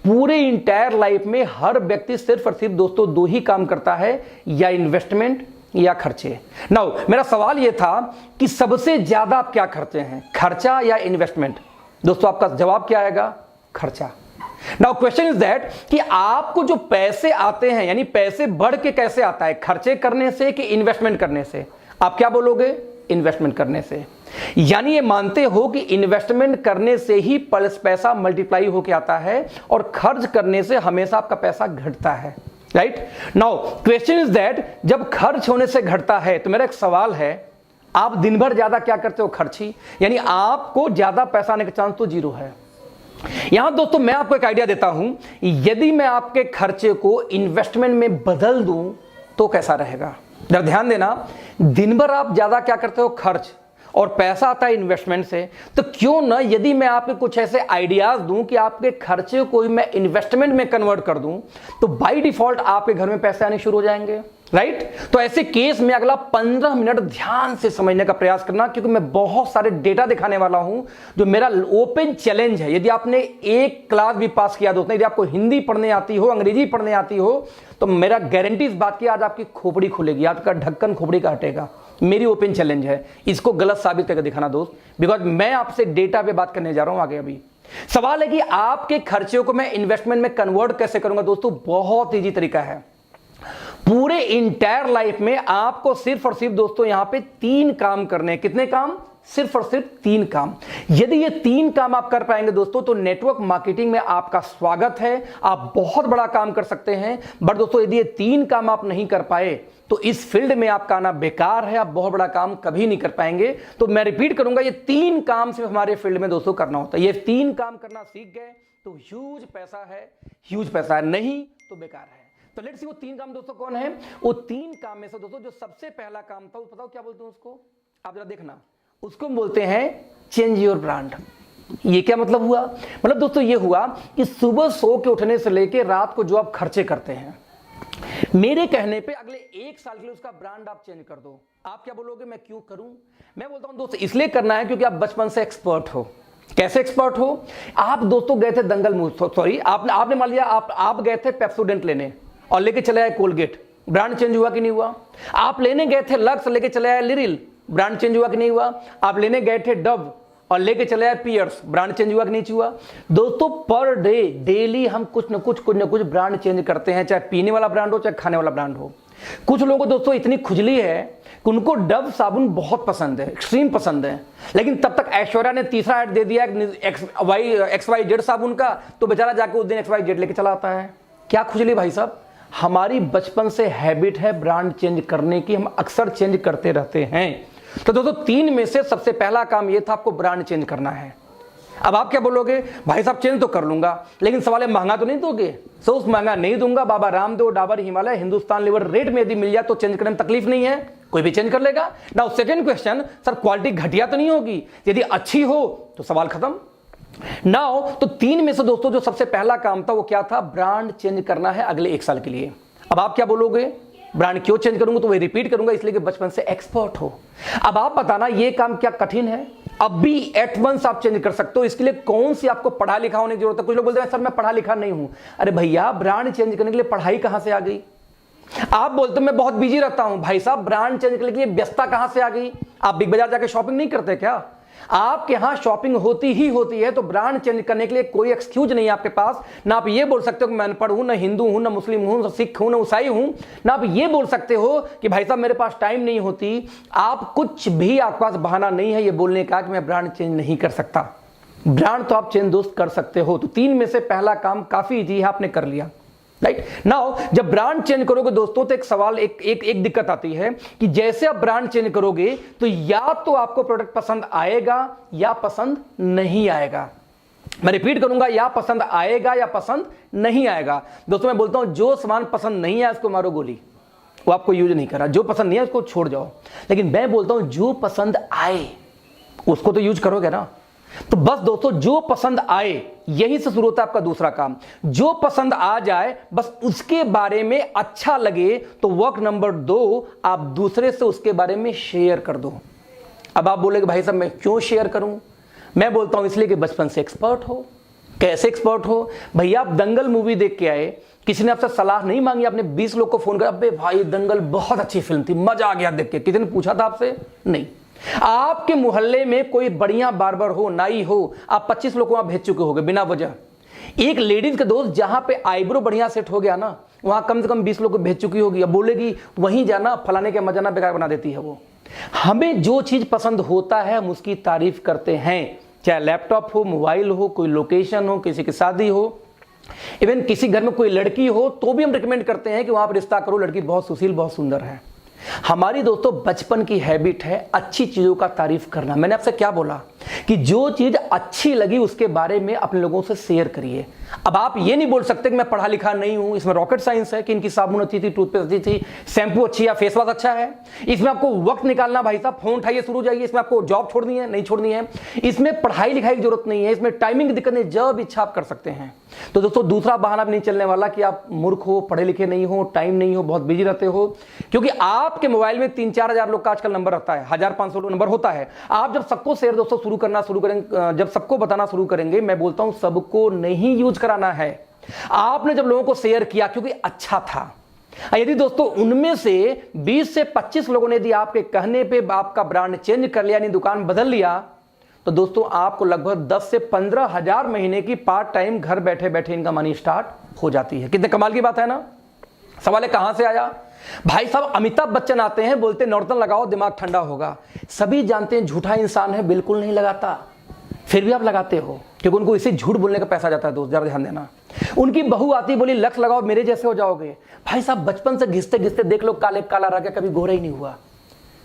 पूरे इंटायर लाइफ में हर व्यक्ति सिर्फ और सिर्फ दोस्तों दो ही काम करता है, या इन्वेस्टमेंट या खर्चे। नाउ मेरा सवाल यह था कि सबसे ज्यादा आप क्या करते हैं, खर्चा या इन्वेस्टमेंट? दोस्तों आपका जवाब क्या आएगा? खर्चा। नाउ क्वेश्चन इज दैट कि आपको जो पैसे आते हैं, यानी पैसे बढ़ के कैसे आता है, खर्चे करने से कि इन्वेस्टमेंट करने से? आप क्या बोलोगे? इन्वेस्टमेंट करने से। यानी ये मानते हो कि इन्वेस्टमेंट करने से ही पैसा मल्टीप्लाई होके आता है और खर्च करने से हमेशा आपका पैसा घटता है, right? Now question is that जब खर्च होने से घटता है, तो मेरा एक सवाल है, आप दिन भर ज्यादा क्या करते हो? खर्ची, यानी आपको ज्यादा पैसा आने का चांस तो जीरो है। यहां दोस्तों मैं आपको एक आइडिया देता हूं, यदि मैं आपके खर्चे को इन्वेस्टमेंट में बदल दूं तो कैसा रहेगा? जरा ध्यान देना, दिन भर आप ज्यादा क्या करते हो? खर्च, और पैसा आता है इन्वेस्टमेंट से, तो क्यों ना यदि मैं आपको कुछ ऐसे आइडियाज दूं कि आपके खर्चे को ही मैं इन्वेस्टमेंट में कन्वर्ट कर दूं, तो बाय डिफॉल्ट आपके घर में पैसे आने शुरू हो जाएंगे, राइट? तो ऐसे केस में अगला 15 मिनट ध्यान से समझने का प्रयास करना, क्योंकि मैं बहुत सारे डेटा दिखाने वाला हूं जो मेरा ओपन चैलेंज है। यदि आपने एक क्लास भी पास किया दोस्तों, यदि आपको हिंदी पढ़ने आती हो, अंग्रेजी पढ़ने आती हो, तो मेरा गारंटी इस बात की, आज आपकी खोपड़ी खुलेगी, आपका ढक्कन खोपड़ी का हटेगा। मेरी ओपन चैलेंज है, इसको गलत साबित करके दिखाना दोस्त, बिकॉज मैं आपसे डेटा पे बात करने जा रहा हूं आगे। अभी सवाल है कि आपके खर्चे को मैं इन्वेस्टमेंट में कन्वर्ट कैसे करूंगा? दोस्तों बहुत इजी तरीका है। पूरे इंटायर लाइफ में आपको सिर्फ और सिर्फ दोस्तों यहां पे 3 काम करने हैं। कितने काम? सिर्फ और सिर्फ 3 काम। यदि ये 3 काम आप कर पाएंगे दोस्तों, तो नेटवर्क मार्केटिंग में आपका स्वागत है, आप बहुत बड़ा काम कर सकते हैं। बट दोस्तों यदि ये 3 काम आप नहीं कर पाए, तो इस फील्ड में आपका आना बेकार है, आप बहुत बड़ा काम कभी नहीं कर पाएंगे। तो मैं रिपीट करूंगा, ये 3 काम सिर्फ हमारे फील्ड में दोस्तों करना होता है। ये 3 काम करना सीख गए तो ह्यूज पैसा है, ह्यूज पैसा है, नहीं तो बेकार है। तो लेट्स सी वो 3 काम दोस्तों कौन है? वो 3 काम में से दोस्तों जो सबसे पहला काम था, वो बताओ क्या बोलते हैं उसको? आप जरा देखना, उसको बोलते हैं चेंज योर ब्रांड। ये क्या मतलब हुआ? मतलब दोस्तों ये हुआ कि सुबह सो के उठने से लेके रात को जो आप खर्चे करते हैं, मेरे कहने पे अगले 1 साल के लिए उसका ब्रांड आप चेंज कर दो। आप क्या बोलोगे? मैं क्यों करूं? मैं बोलता हूं दोस्तों इसलिए करना है क्योंकि आप बचपन से एक्सपर्ट हो। कैसे एक्सपर्ट हो? आप दोस्तों गए थे दंगल, सॉरी आपने मान लिया आप गए थे पेप्सोडेंट लेने और लेके चले आए कोलगेट, ब्रांड चेंज हुआ कि नहीं हुआ? आप लेने गए थे लक्स, लेके चले आए लिरिल, ब्रांड चेंज हुआ कि नहीं हुआ? आप लेने गए थे डव और लेके चले आए पियर्स, ब्रांड चेंज हुआ कि नहीं हुआ? दोस्तों पर डे डेली हम कुछ न कुछ ब्रांड चेंज करते हैं, चाहे पीने वाला ब्रांड हो चाहे खाने वाला ब्रांड हो। कुछ लोगों को दोस्तों इतनी खुजली है कि उनको डव साबुन बहुत पसंद है, एक्सट्रीम पसंद है, लेकिन तब तक ऐश्वर्या ने तीसरा ऐड दे दिया XYZ साबुन का, तो बेचारा जाके उस दिन XYZ लेके चला आता है। क्या खुजली भाई साहब? हमारी बचपन से हैबिट है ब्रांड चेंज करने की, हम अक्सर चेंज करते रहते हैं। तो दोस्तों 3 में से सबसे पहला काम यह था, आपको ब्रांड चेंज करना है। अब आप क्या बोलोगे? भाई साहब चेंज तो कर लूंगा, लेकिन सवाल है महंगा तो नहीं दोगे? सो महंगा नहीं दूंगा। बाबा रामदेव, डाबर हिमालय, हिंदुस्तान लीवर रेट में यदि मिल जाए तो चेंज करने में तकलीफ नहीं है, कोई भी चेंज कर लेगा। Now second question, sir quality घटिया तो नहीं होगी? यदि अच्छी हो तो सवाल खत्म। नाउ तो 3 में से दोस्तों जो सबसे पहला काम था वो क्या था? ब्रांड चेंज करना है अगले 1 साल के लिए। अब आप क्या बोलोगे? ब्रांड क्यों चेंज करूंगा? तो वही रिपीट करूंगा, इसलिए कि बचपन से एक्सपर्ट हो। अब आप बताना ये काम क्या कठिन है? अब भी एट वंस आप चेंज कर सकते हो। इसके लिए कौन सी आपको पढ़ा लिखा होने की जरूरत है? कुछ लोग बोलते हैं सर मैं पढ़ा लिखा नहीं हूं। अरे भैया ब्रांड चेंज करने के लिए पढ़ाई कहां से आ गई? आप बोलते मैं बहुत बिजी रहता हूं। भाई साहब ब्रांड चेंज करने के लिए व्यस्तता कहां से आ गई? आप बिग बाजार जाके शॉपिंग नहीं करते क्या? आपके यहां शॉपिंग होती ही होती है, तो ब्रांड चेंज करने के लिए कोई एक्सक्यूज नहीं है आपके पास। ना आप ये बोल सकते हो कि मैं अनपढ़ हूं, ना हिंदू हूं, ना मुस्लिम हूं, ना सिख हूं, ना ईसाई हूं। ना आप ये बोल सकते हो कि भाई साहब मेरे पास टाइम नहीं होती। आप कुछ भी, आपके पास बहाना नहीं है ये बोलने का कि मैं ब्रांड चेंज नहीं कर सकता। ब्रांड तो आप चेंज दोस्त कर सकते हो। तो 3 में से पहला काम काफी इजी है, आपने कर लिया, राइट। नाउ जब ब्रांड चेंज करोगे दोस्तों, तो एक सवाल, एक दिक्कत आती है कि जैसे आप ब्रांड चेंज करोगे तो या तो आपको प्रोडक्ट पसंद आएगा या पसंद नहीं आएगा। मैं रिपीट करूंगा, या पसंद आएगा या पसंद नहीं आएगा। दोस्तों मैं बोलता हूं जो सामान पसंद नहीं है उसको मारो गोली, वो आपको यूज नहीं करा। जो पसंद नहीं है उसको छोड़ जाओ। लेकिन मैं बोलता हूं जो पसंद आए उसको तो यूज करोगे ना। तो बस दोस्तों जो पसंद आए, यही से शुरू होता है आपका दूसरा काम। जो पसंद आ जाए, बस उसके बारे में अच्छा लगे, तो वर्क नंबर 2, आप दूसरे से उसके बारे में शेयर कर दो। अब आप बोलेगे भाई साहब मैं क्यों शेयर करूं? मैं बोलता हूं इसलिए कि बचपन से एक्सपर्ट हो। कैसे एक्सपर्ट हो? भैया आप दंगल मूवी देख के आए, किसी ने आपसे सलाह नहीं मांगी, आपने 20 लोग को फोन किया, अबे भाई दंगल बहुत अच्छी फिल्म थी, मजा आ गया देख के, किसी ने पूछा था आपसे? नहीं। आपके मोहल्ले में कोई बढ़िया बार्बर हो, नाई हो, आप 25 लोग वहां भेज चुके होगे बिना वजह। एक लेडीज के दोस्त जहां पे आईब्रो बढ़िया सेट हो गया ना, वहां कम से कम 20 लोग को भेज चुकी होगी। अब बोलेगी वहीं जाना, फलाने के मजाना बेकार बना देती है वो। हमें जो चीज पसंद होता है हम उसकी तारीफ करते हैं, चाहे लैपटॉप हो, मोबाइल हो, कोई लोकेशन हो, किसी की शादी हो, इवन किसी घर में कोई लड़की हो तो भी हम रिकमेंड करते हैं कि वहां पर रिश्ता करो, लड़की बहुत सुशील, बहुत सुंदर है। हमारी दोस्तों बचपन की हैबिट है अच्छी चीजों का तारीफ करना। मैंने आपसे क्या बोला कि जो चीज अच्छी लगी उसके बारे में अपने लोगों से शेयर करिए। अब आप ये नहीं बोल सकते कि मैं पढ़ा लिखा नहीं हूं, इसमें रॉकेट साइंस है कि इनकी साबुन अच्छी थी, टूथपेस्ट अच्छी थी, शैम्पू अच्छी है, फेस वॉश अच्छा है। इसमें आपको वक्त निकालना, भाई साहब फोन उठाइए शुरू जाइए, इसमें आपको जॉब छोड़नी है नहीं छोड़नी है, इसमें पढ़ाई लिखाई की जरूरत नहीं है, इसमें टाइमिंग की दिक्कत नहीं, जब इच्छा आप कर सकते हैं। तो दोस्तों दूसरा बहाना भी नहीं चलने वाला कि आप मूर्ख हो, पढ़े लिखे नहीं हो, टाइम नहीं हो, बहुत बिजी रहते हो, क्योंकि आपके मोबाइल में 3-4 हजार लोग का आजकल नंबर रहता है, 1500 नंबर होता है। आप जब सबको शेयर दोस्तों शुरू करना शुरू करेंगे, जब सबको बताना शुरू करेंगे, मैं बोलता हूं सबको नहीं यूज कराना है। आपने जब लोगों को शेयर किया क्योंकि अच्छा था, यदि दोस्तों उनमें से 20 से 25 लोगों ने यदि आपके कहने पे आपका ब्रांड चेंज कर लिया, यानी दुकान बदल लिया, तो दोस्तों आपको लगभग 10 से 15 हजार महीने की पार्ट टाइम घर बैठे बैठे इनकम आनी स्टार्ट हो जाती है। कितने कमाल की बात है ना। सवाल है कहां से आया? भाई साहब अमिताभ बच्चन आते हैं, बोलते नॉर्टन लगाओ दिमाग ठंडा होगा। सभी जानते हैं झूठा इंसान है, बिल्कुल नहीं लगाता, फिर भी आप लगाते हो क्योंकि उनको इसे झूठ बोलने का पैसा जाता है। दोस्त जरा ध्यान देना। उनकी बहू आती बोली लक्ष्य लगाओ मेरे जैसे हो जाओगे। भाई साहब बचपन से घिसते घिसते देख लो काले काला रह गया, कभी गोरा ही नहीं हुआ,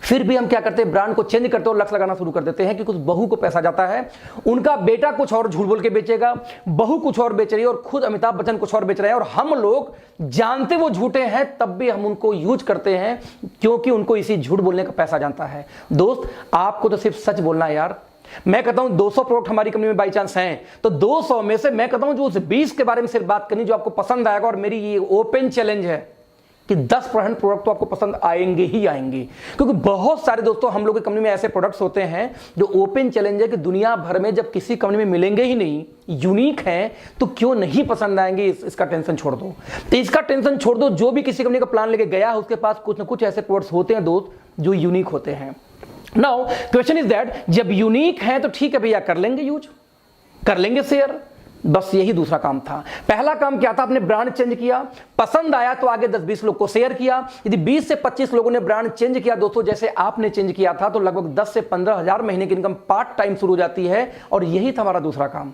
फिर भी हम क्या करते हैं ब्रांड को चेंज करते और लक्ष्य लगाना शुरू कर देते हैं, क्योंकि उस बहू को पैसा जाता है। उनका बेटा कुछ और झूठ बोल के बेचेगा, बहू कुछ और बेच रही है और खुद अमिताभ बच्चन कुछ और बेच रहे हैं, और हम लोग जानते वो झूठे हैं तब भी हम उनको यूज करते हैं क्योंकि उनको इसी झूठ बोलने का पैसा जानता है। दोस्त आपको तो सिर्फ सच बोलना है यार। मैं कहता हूं 200 प्रोडक्ट हमारी कंपनी में बाई चांस हैं, तो 200 में से मैं कहता हूं जो उस 20 के बारे में सिर्फ बात करनी जो आपको पसंद आएगा, और मेरी ये ओपन चैलेंज है कि 10% प्रोडक्ट तो आपको पसंद आएंगे ही आएंगे, क्योंकि बहुत सारे दोस्तों हम लोग की कंपनी में ऐसे प्रोडक्ट्स होते हैं जो ओपन चैलेंज है कि दुनिया भर में जब किसी कंपनी में मिलेंगे ही नहीं, यूनिक हैं, तो क्यों नहीं पसंद आएंगे। इसका टेंशन छोड़ दो, तो इसका टेंशन छोड़ दो। जो भी किसी कंपनी का प्लान लेके गया है उसके पास कुछ ना कुछ ऐसे प्रोडक्ट्स होते हैं दोस्त जो यूनिक होते हैं। नाउ क्वेश्चन इज दैट जब यूनिक है तो ठीक है भैया कर लेंगे यूज, कर लेंगे शेयर, बस यही दूसरा काम था। पहला काम क्या था? आपने ब्रांड चेंज किया, पसंद आया तो आगे 10-20 लोग को शेयर किया। यदि 20 से 25 लोगों ने ब्रांड चेंज किया दोस्तों जैसे आपने चेंज किया था, तो लगभग 10 से 15 हजार महीने की इनकम पार्ट टाइम शुरू हो जाती है, और यही था हमारा दूसरा काम।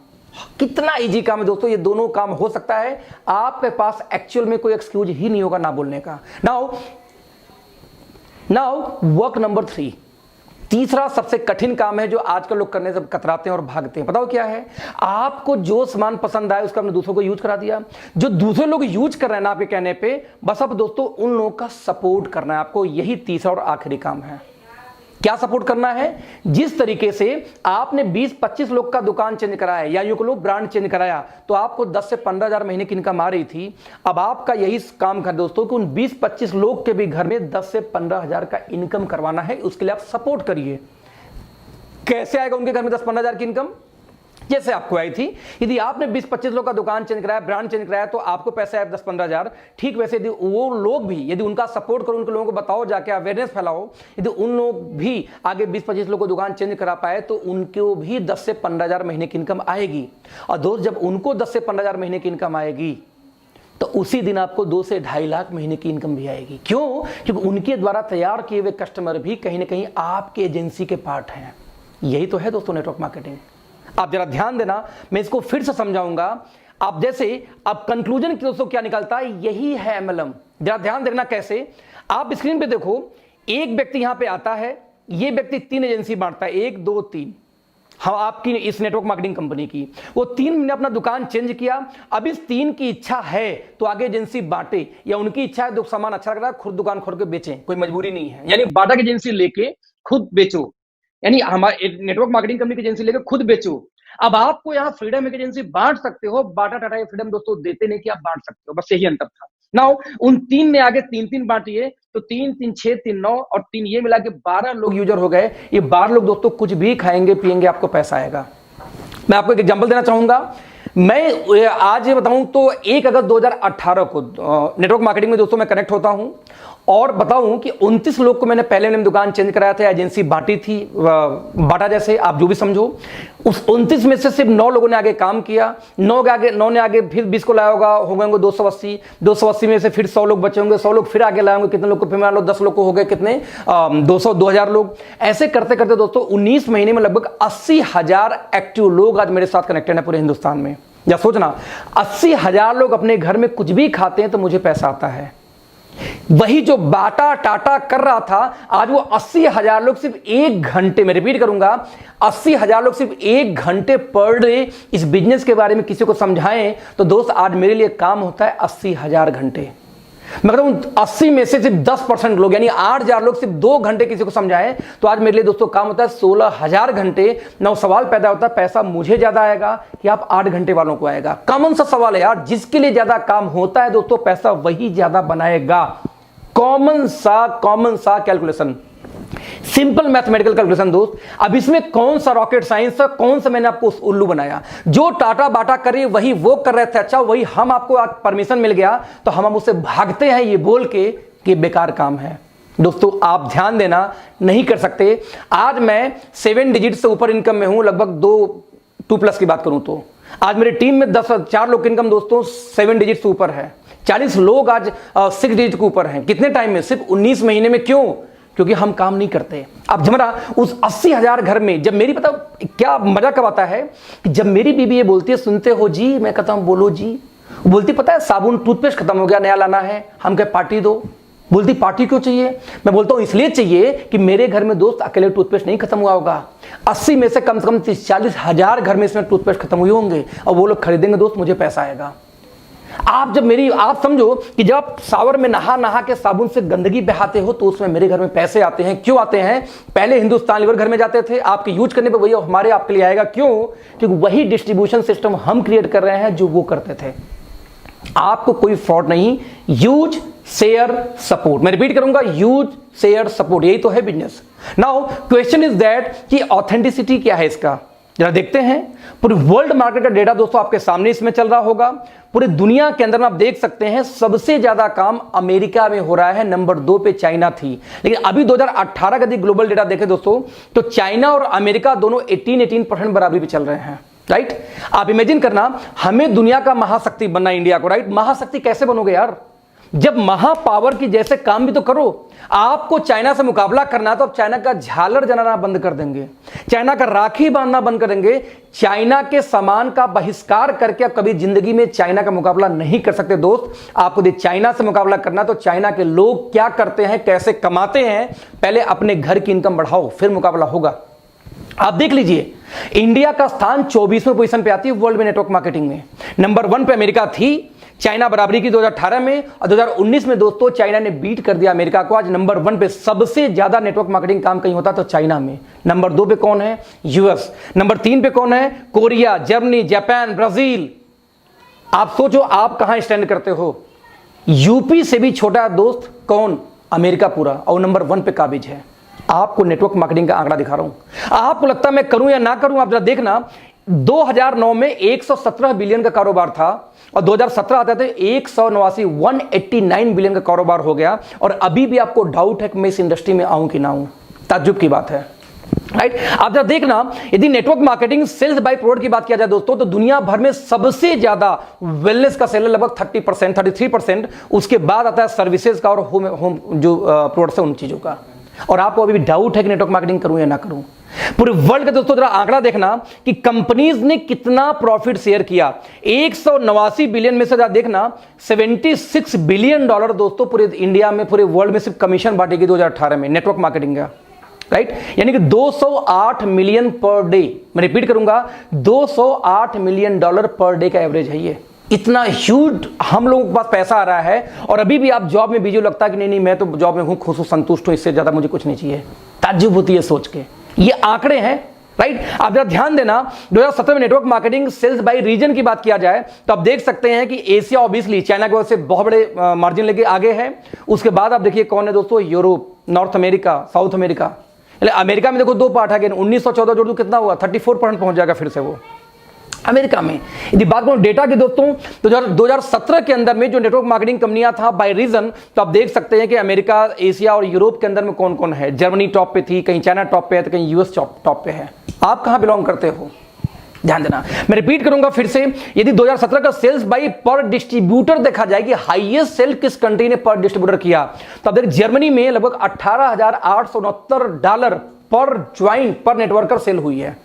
कितना इजी काम है दोस्तों, ये दोनों काम हो सकता है, आपके पास एक्चुअल में कोई एक्सक्यूज ही नहीं होगा ना बोलने का। नाउ वर्क नंबर 3, तीसरा सबसे कठिन काम है जो आजकल लोग करने से कतराते हैं और भागते हैं। बताओ क्या है? आपको जो सामान पसंद आया उसका आपने दूसरों को यूज करा दिया। जो दूसरे लोग यूज कर रहे हैं ना आपके कहने पे, बस अब दोस्तों उन लोगों का सपोर्ट करना है आपको। यही तीसरा और आखिरी काम है। क्या सपोर्ट करना है? जिस तरीके से आपने 20-25 लोग का दुकान चेंज कराया या यूं कहो ब्रांड चेंज कराया, तो आपको 10 से 15 हजार महीने की इनकम आ रही थी। अब आपका यही काम कर दोस्तों कि उन 20-25 लोग के भी घर में 10 से 15 हजार का इनकम करवाना है। उसके लिए आप सपोर्ट करिए। कैसे आएगा उनके घर में 10-15 हजार की इनकम? जैसे आपको आई थी, यदि आपने 20-25 लोग का दुकान चेंज कराया, ब्रांड चेंज कराया, तो आपको पैसे आए 10-15 हजार। ठीक वैसे यदि वो लोग भी, यदि उनका सपोर्ट करो, उनके लोगों को बताओ, जाके अवेयरनेस फैलाओ, यदि उन लोग भी आगे 20-25 लोग को दुकान चेंज करा पाए, तो उनको भी 10 से 15 हजार महीने की इनकम आएगी। और दोस्त जब उनको 10 से 15 हजार महीने की इनकम आएगी, तो उसी दिन आपको 2 से 2.5 लाख महीने की इनकम भी आएगी। क्यों? क्योंकि उनके द्वारा तैयार किए हुए कस्टमर भी कहीं ना कहीं आपके एजेंसी के पार्ट हैं। यही तो है दोस्तों नेटवर्क मार्केटिंग। आप जरा ध्यान देना, मैं इसको फिर से समझाऊंगा। आप जैसे अब कंक्लूजन दोस्तों क्या निकलता है, यही है एमएलएम। जरा ध्यान देखना कैसे। आप स्क्रीन पे देखो, एक व्यक्ति यहां पे आता है, ये व्यक्ति 3 एजेंसी बांटता है, 1 2 3। हाँ, आपकी इस नेटवर्क मार्केटिंग कंपनी की वो 3 ने अपना दुकान चेंज किया। अब इस 3 की इच्छा है तो आगे एजेंसी बांटे, या उनकी इच्छा है तो सामान अच्छा लग रहा है खुद दुकान खोल के बेचें, कोई मजबूरी नहीं है। यानी बाटा की एजेंसी लेके खुद बेचो, यानी हमारे नेटवर्क मार्केटिंग कंपनी की एजेंसी लेकर खुद बेचो। अब आपको यहाँ फ्रीडम एक एजेंसी बांट सकते हो, बाटा टाटा ये फ्रीडम दोस्तों देते नहीं कि आप बांट सकते हो, बस यही अंतर था। नाउ उन 3 में आगे 3-3 बांटिए, तो 3 3 6 3 9 और 3 ये मिला के 12 लोग यूजर हो गए। ये 12 लोग दोस्तों कुछ भी खाएंगे पिएंगे, आपको पैसा आएगा। मैं आपको एक एग्जांपल देना चाहूंगा। मैं आज ये बताऊं तो 1 अगस्त 2018 को नेटवर्क मार्केटिंग में दोस्तों मैं कनेक्ट होता हूं और बताऊं कि 29 लोग को मैंने पहले मैंने दुकान चेंज कराया था, एजेंसी बांटी थी, बाटा जैसे आप जो भी समझो। उस 29 में से सिर्फ 9 लोगों ने आगे काम किया। 9 ने आगे फिर 20 को लाया होगा, हो गए 280। 280 में से फिर 100 लोग बचे होंगे, 100 लोग फिर आगे लाए होंगे, कितने लोग को फिर मान लो 10 लोग को हो गए कितने 200 2000 लोग। ऐसे करते करते दोस्तों 19 महीने में लगभग 80,000 एक्टिव लोग आज मेरे साथ कनेक्टेड है पूरे हिंदुस्तान में। या सोचना 80,000 लोग अपने घर में कुछ भी खाते हैं तो मुझे पैसा आता है। वही जो बाटा टाटा कर रहा था, आज वो 80,000 लोग सिर्फ 1 घंटे में, रिपीट करूंगा, 80,000 लोग सिर्फ 1 घंटे पर डे इस बिजनेस के बारे में किसी को समझाएं तो दोस्त आज मेरे लिए काम होता है 80,000 घंटे। मैं कहता हूं 80 में से सिर्फ 10% लोग यानी 8,000 लोग सिर्फ 2 घंटे किसी को समझाएं तो आज मेरे लिए दोस्तों काम होता है 16,000 घंटे। ना सवाल पैदा होता है पैसा मुझे ज्यादा आएगा कि आप 8 घंटे वालों को आएगा। कॉमन सा सवाल है यार, जिसके लिए ज्यादा काम होता है दोस्तों पैसा वही ज्यादा बनाएगा। कॉमन सा कैलकुलेशन, सिंपल मैथमेटिकल कैलकुलेशन दोस्त। अब इसमें कौन सा रॉकेट साइंस है, कौन सा मैंने आपको उल्लू बनाया? जो टाटा बाटा करे वही वो कर रहे थे, अच्छा वही हम आपको परमिशन मिल गया तो हम उससे भागते हैं ये बोल के कि बेकार काम है। दोस्तों आप ध्यान देना, नहीं कर सकते। आज मैं 7 डिजिट से ऊपर इनकम में हूं, लगभग 2 प्लस की बात करूं तो आज मेरी टीम में 4 लोग की इनकम दोस्तों 7 डिजिट से ऊपर है। 40 लोग आज 6 डिजिट के ऊपर हैं। कितने टाइम में? सिर्फ 19 महीने में। क्यों? क्योंकि हम काम नहीं करते। अब जमरा उस 80,000 घर में जब मेरी, पता क्या मजा कब आता है कि जब मेरी बीबी ये बोलती है सुनते हो जी, मैं कहता हूं बोलो जी। बोलती पता है साबुन टूथपेस्ट खत्म हो गया, नया लाना है। हम कहे पार्टी दो। बोलती पार्टी क्यों चाहिए? मैं बोलता हूं इसलिए चाहिए कि मेरे घर में दोस्त अकेले टूथपेस्ट नहीं खत्म हुआ होगा, 80 में से कम 30-40,000 घर में इसमें टूथपेस्ट खत्म हुए होंगे और वो लोग खरीदेंगे दोस्त, मुझे पैसा आएगा। आप समझो कि जब आप शावर में नहा के साबुन से गंदगी बहाते हो तो उसमें मेरे घर में पैसे आते हैं। क्यों आते हैं? पहले हिंदुस्तान लीवर घर में जाते थे, आपके यूज करने पे वही हमारे आपके लिए आएगा। क्यों? क्योंकि वही डिस्ट्रीब्यूशन सिस्टम हम क्रिएट कर रहे हैं जो वो करते थे। आपको कोई फ्रॉड नहीं। यूज शेयर सपोर्ट, मैं रिपीट करूंगा, यूज शेयर सपोर्ट, यही तो है business. Now question is that कि ऑथेंटिसिटी क्या है इसका, जरा देखते हैं। पूरे वर्ल्ड मार्केट का डेटा दोस्तों आपके सामने इसमें चल रहा होगा। पूरी दुनिया के अंदर आप देख सकते हैं सबसे ज्यादा काम अमेरिका में हो रहा है, नंबर 2 पे चाइना थी। लेकिन अभी 2018 का यदि ग्लोबल डेटा देखें दोस्तों तो चाइना और अमेरिका दोनों 18% बराबरी पे चल रहे हैं, राइट। आप इमेजिन करना, हमें दुनिया का महाशक्ति बनना, इंडिया को, राइट। महाशक्ति कैसे बनोगे यार? जब महापावर की जैसे काम भी तो करो। आपको चाइना से मुकाबला करना तो आप चाइना का झालर जलाना बंद कर देंगे, चाइना का राखी बांधना बंद कर देंगे, चाइना के सामान का बहिष्कार करके आप कभी जिंदगी में चाइना का मुकाबला नहीं कर सकते दोस्त। आपको यदि चाइना से मुकाबला करना तो चाइना के लोग क्या करते हैं, कैसे कमाते हैं, पहले अपने घर की इनकम बढ़ाओ, फिर मुकाबला होगा। आप देख लीजिए, इंडिया का स्थान 24वें पोजीशन पे आती है वर्ल्ड में नेटवर्क मार्केटिंग में। नंबर 1 पे अमेरिका थी, चाइना बराबरी की 2018 में, और 2019 में दोस्तों चाइना ने बीट कर दिया अमेरिका को। आज नंबर 1 पे सबसे ज्यादा नेटवर्क मार्केटिंग काम कहीं होता तो चाइना में। नंबर 2 पे कौन है? यूएस। नंबर 3 पे कौन है? Korea, Germany, Japan, Brazil. आप सोचो आप कहां स्टैंड करते हो। यूपी से भी छोटा दोस्त कौन? अमेरिका पूरा, और नंबर 1 पे काबिज है। आपको नेटवर्क मार्केटिंग का आंकड़ा दिखा रहा हूं। आपको लगता है मैं करूं या ना करूं? आप जरा देखना, 2009 में 117 बिलियन का कारोबार था और 2017 आते थे 189 बिलियन का कारोबार हो गया। और अभी भी आपको डाउट है कि मैं इस इंडस्ट्री में आऊं कि ना आऊं? ताज्जुब की बात है, राइट। आप जरा देखना, यदि network marketing sales by product की बात किया जाए दोस्तों तो दुनिया भर में सबसे ज्यादा वेलनेस का सेल है, लगभग 30%, 33%। उसके बाद आता है सर्विसेज का और होम जो प्रोडक्ट्स है उन चीजों का। और आपको अभी भी डाउट है कि नेटवर्क मार्केटिंग करूं या ना करूं? पूरे वर्ल्ड का दोस्तों जरा आंकड़ा देखना कि कंपनीज ने कितना प्रॉफिट शेयर किया। 189 बिलियन में से जरा देखना, $76 बिलियन दोस्तों पूरे इंडिया में, पूरे वर्ल्ड में सिर्फ कमीशन बांटेगी 2018 में नेटवर्क मार्केटिंग का, राइट। यानी कि 208 मिलियन पर डे। मैं रिपीट करूंगा, $208 मिलियन पर डे का एवरेज है ये। इतना ह्यूज हम लोगों के पास पैसा आ रहा है और अभी भी आप जॉब में बिजी लगता है कि नहीं मैं तो जॉब में हूं, खुश हूं, संतुष्ट हूं, इससे ज्यादा मुझे कुछ नहीं चाहिए। ताज्जुब होती है सोच के। ये आंकड़े हैं, राइट। आप जरा ध्यान देना, 2017 में network marketing sales by region की बात किया जाए तो आप देख सकते हैं कि एशिया ऑब्वियसली चाइना की वजह से बहुत बड़े मार्जिन लेके आगे है। उसके बाद आप देखिए कौन है दोस्तों, Europe, north America, south America. America में देखो 2 पार्ट है, 1914 जोड़ दो कितना हुआ, 34% पहुंच जाएगा फिर से वो अमेरिका में। यदि बात करूं डेटा की दोस्तों, तो 2017 के अंदर में जो नेटवर्क मार्केटिंग कंपनियां था बाय रीजन, तो आप देख सकते हैं कि अमेरिका, एशिया और यूरोप के अंदर में कौन कौन है। जर्मनी टॉप पे थी, कहीं चाइना टॉप पे है, तो कहीं यूएस टॉप पे है। आप कहां बिलोंग करते हो, ध्यान देना। मैं रिपीट करूंगा फिर से, यदि 2017 का सेल्स बाय पर डिस्ट्रीब्यूटर देखा जाए कि हाईएस्ट सेल किस कंट्री ने पर डिस्ट्रीब्यूटर किया, तो आप देखिए जर्मनी में लगभग $18,869 पर ज्वाइन पर नेटवर्कर सेल हुई है।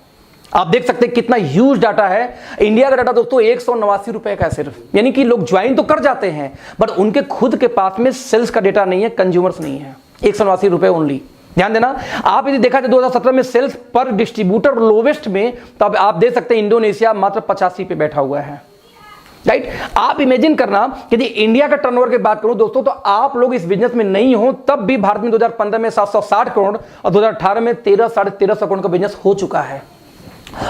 आप देख सकते हैं कितना ह्यूज डाटा है। इंडिया का डाटा दोस्तों 189 रुपए का है सिर्फ, यानी कि लोग ज्वाइन तो कर जाते हैं बट उनके खुद के पास में सेल्स का डेटा नहीं है, कंज्यूमर्स नहीं है। 189 रुपए ओनली, ध्यान देना। आप यदि देखा जाए 2017 में सेल्स पर डिस्ट्रीब्यूटर लोवेस्ट में, तो आप देख सकते हैं इंडोनेशिया मात्र 85 पे बैठा हुआ है, राइट। आप इमेजिन करना कि यदि इंडिया का टर्नओवर की बात करूं दोस्तों, तो आप लोग इस बिजनेस में नहीं हो तब भी भारत में 2015 में 760 करोड़ और 2018 में 13-13.5 करोड़ का बिजनेस हो चुका है।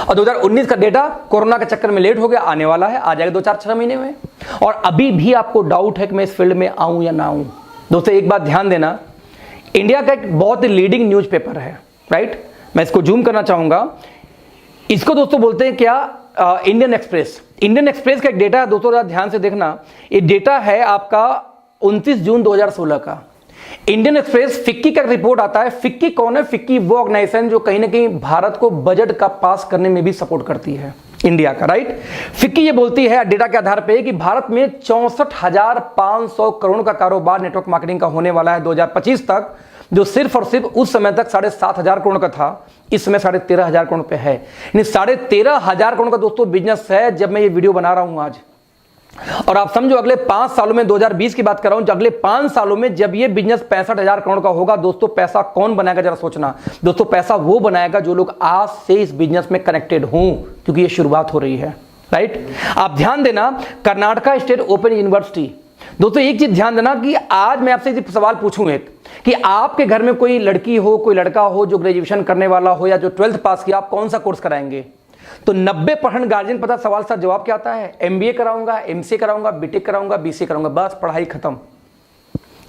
और 2019 का डेटा कोरोना के चक्कर में लेट हो गया, आने वाला है, आ जाएगा 2-4-6 महीने में। और अभी भी आपको डाउट है कि मैं इस फील्ड में आऊं या ना आऊं। दोस्तों एक बात ध्यान देना, इंडिया का एक बहुत ही लीडिंग न्यूज़पेपर है, राइट। मैं इसको जूम करना चाहूंगा। इसको दोस्तों बोलते हैं क्या, इंडियन एक्सप्रेस। इंडियन एक्सप्रेस का एक डेटा है दोस्तों, ध्यान से देखना। ये डेटा है आपका 29 जून 2016 का। इंडियन एक्सप्रेस फिक्की का रिपोर्ट आता है। फिक्की कौन है? फिक्की वो ऑर्गेनाइजेशन जो कहीं ना कहीं भारत को बजट का पास करने में भी सपोर्ट करती है, इंडिया का, राइट। फिक्की ये बोलती है डेटा के आधार पे कि भारत में 64,500 करोड़ का कारोबार नेटवर्क मार्केटिंग का होने वाला है 2025 तक, जो सिर्फ और सिर्फ उस समय तक 7,500 करोड़ का था, इस समय 13,500 करोड़ पे है। यानी 13,500 करोड़ का दोस्तों बिजनेस है जब मैं ये वीडियो बना रहा हूं आज। और आप समझो अगले 5 सालों में, 2020 की बात कर रहा हूं, अगले 5 सालों में जब ये बिजनेस 65,000 करोड़ का होगा दोस्तों, पैसा कौन बनाएगा जरा सोचना दोस्तों। पैसा वो बनाएगा जो लोग आज से इस बिजनेस में कनेक्टेड हों, क्योंकि ये शुरुआत हो रही है, राइट। आप ध्यान देना, कर्नाटका स्टेट ओपन यूनिवर्सिटी। दोस्तों एक चीज ध्यान देना कि आज मैं आपसे सवाल पूछूं एक, कि आपके घर में कोई लड़की हो, कोई लड़का हो जो ग्रेजुएशन करने वाला हो या जो 12th पास किया, आप कौन सा कोर्स कराएंगे? तो 90% गार्जियन पता सवाल सा जवाब क्या आता है? MBA कराऊंगा, MCA कराऊंगा, BTech कराऊंगा, BCA कराऊंगा, बस पढ़ाई खत्म।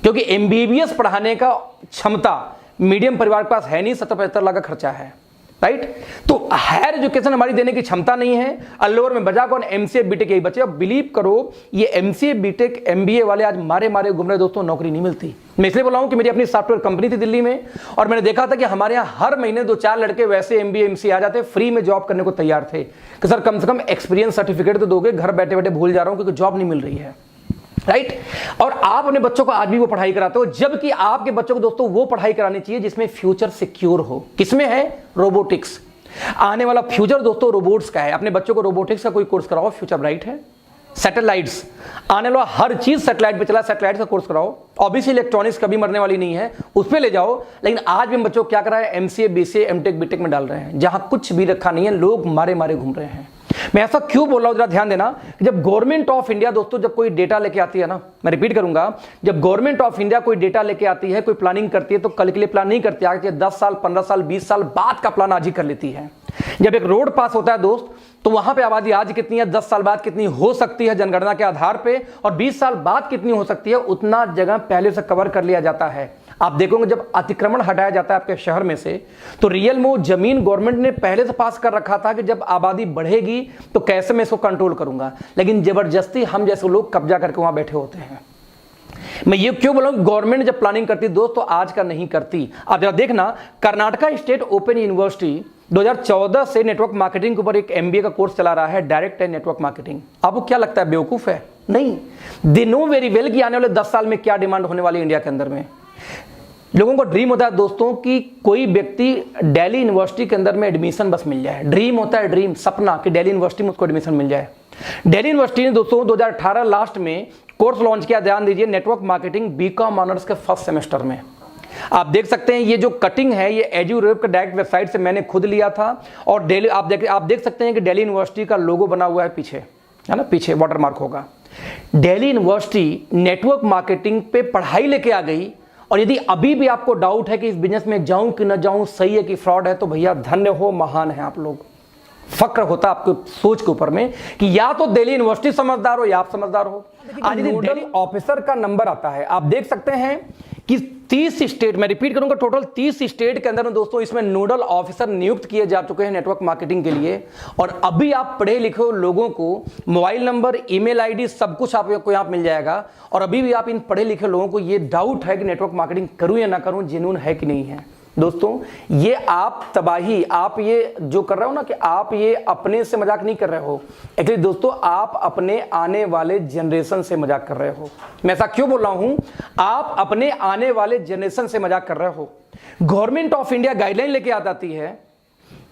क्योंकि MBBS पढ़ाने का क्षमता मीडियम परिवार के पास है नहीं, 70-75 लाख का खर्चा है, राइट। तो हायर एजुकेशन हमारी देने की क्षमता नहीं है। अल्लोवर में बजा कौन? MCA BTech यही बचे। अब बिलीव करो, ये MCA BTech MBA वाले आज मारे घूम रहे दोस्तों, नौकरी नहीं मिलती। मैं इसलिए बोला हूं कि मेरी अपनी सॉफ्टवेयर कंपनी थी दिल्ली में, और मैंने देखा था कि हमारे यहाँ हर महीने 2-4 लड़के वैसे MBA MCA आ जाते, फ्री में जॉब करने को तैयार थे कि सर कम से कम एक्सपीरियंस सर्टिफिकेट तो दोगे, घर बैठे बैठे भूल जा रहा हूं क्योंकि जॉब नहीं मिल रही है, राइट। और आप अपने बच्चों को आज भी वो पढ़ाई कराते हो, जबकि आपके बच्चों को दोस्तों वो पढ़ाई करानी चाहिए जिसमें फ्यूचर सिक्योर हो। किसमें है? रोबोटिक्स। आने वाला फ्यूचर दोस्तों रोबोट्स का है। अपने बच्चों को रोबोटिक्स का कोई कोर्स कराओ, फ्यूचर ब्राइट है। सैटेलाइट्स, आने वाला हर चीज सैटेलाइट पे चला, सैटेलाइट का कोर्स कराओ। ऑब्वियसली इलेक्ट्रॉनिक्स कभी मरने वाली नहीं है, उस पे ले जाओ। लेकिन आज भी बच्चों को क्या करा है? MCA BCA MTech BTech में डाल रहे हैं, जहां कुछ भी रखा नहीं है, लोग मारे घूम रहे हैं। मैं ऐसा क्यों बोल रहा हूं, जरा ध्यान देना कि जब गवर्नमेंट ऑफ इंडिया दोस्तों जब कोई डेटा लेके आती है ना, मैं रिपीट करूंगा, जब गवर्नमेंट ऑफ इंडिया कोई डेटा लेके आती है, कोई प्लानिंग करती है, तो कल के लिए प्लान नहीं करती, आगे 10 साल 15 साल 20 साल बाद का प्लान आज ही कर लेती है। जब एक रोड पास होता है दोस्त, तो वहां पे आबादी आज कितनी है, 10 साल बाद कितनी हो सकती है जनगणना के आधार पे, और 20 साल बाद कितनी हो सकती है, उतना जगह पहले से कवर कर लिया जाता है। आप देखोगे जब अतिक्रमण हटाया जाता है आपके शहर में से, तो रियल में जमीन गवर्नमेंट ने पहले से पास कर रखा था कि जब आबादी बढ़ेगी तो कैसे मैं इसको कंट्रोल करूंगा, लेकिन जबरदस्ती हम जैसे लोग कब्जा करके वहां बैठे होते हैं। मैं ये क्यों बोलूं, गवर्नमेंट जब प्लानिंग करती दोस्तों आज का नहीं करती। आप जरा देखना, कर्नाटका स्टेट ओपन यूनिवर्सिटी 2014 से नेटवर्क मार्केटिंग के ऊपर एक MBA का कोर्स चला रहा है, डायरेक्ट है नेटवर्क मार्केटिंग। आपको क्या लगता है बेवकूफ है? नहीं, दे नो वेरी वेल कि आने वाले 10 साल में क्या डिमांड होने वाली है इंडिया के अंदर में। लोगों को ड्रीम होता है दोस्तों कि कोई व्यक्ति दिल्ली यूनिवर्सिटी के अंदर में एडमिशन बस मिल जाए। ड्रीम होता है, ड्रीम, सपना कि दिल्ली यूनिवर्सिटी में उसको एडमिशन मिल जाए। दिल्ली यूनिवर्सिटी ने दोस्तों 2018 लास्ट में कोर्स लॉन्च किया, ध्यान दीजिए, नेटवर्क मार्केटिंग BCom ऑनर्स के फर्स्ट सेमेस्टर में। आप देख सकते हैं ये जो कटिंग है ये एजुरेप के डायरेक्ट वेबसाइट से मैंने खुद लिया था, और दिल्ली आप देख सकते हैं कि दिल्ली यूनिवर्सिटी का लोगो बना हुआ है पीछे, है ना, पीछे वाटरमार्क होगा। दिल्ली यूनिवर्सिटी नेटवर्क मार्केटिंग पे पढ़ाई लेके आ गई और यदि अभी भी आपको डाउट है कि इस बिजनेस में जाऊं कि न जाऊं, सही है कि फ्रॉड है, तो भैया धन्य हो, महान है आप लोग। फक्र होता आपको सोच के ऊपर में कि या तो दिल्ली यूनिवर्सिटी समझदार हो या आप समझदार हो। आज नोडल ऑफिसर का नंबर आता है, आप देख सकते हैं कि 30 स्टेट, मैं रिपीट करूंगा, टोटल 30 स्टेट के अंदर दोस्तों इसमें नोडल ऑफिसर नियुक्त किए जा चुके हैं नेटवर्क मार्केटिंग के लिए। और अभी आप पढ़े लिखे लोगों को मोबाइल नंबर, ईमेल आईडी सब कुछ आपको यहाँ मिल जाएगा। और अभी भी आप इन पढ़े लिखे लोगों को ये डाउट है कि नेटवर्क मार्केटिंग करूं या ना करूं, जेन्युइन है कि नहीं है। दोस्तों ये आप तबाही, आप ये जो कर रहे हो ना कि आप ये अपने से मजाक नहीं कर रहे हो, एक्चुअली दोस्तों आप अपने आने वाले जनरेशन से मजाक कर रहे हो। मैं ऐसा क्यों बोल रहा हूं, आप अपने आने वाले जनरेशन से मजाक कर रहे हो। गवर्नमेंट ऑफ इंडिया गाइडलाइन लेके आ जाती है,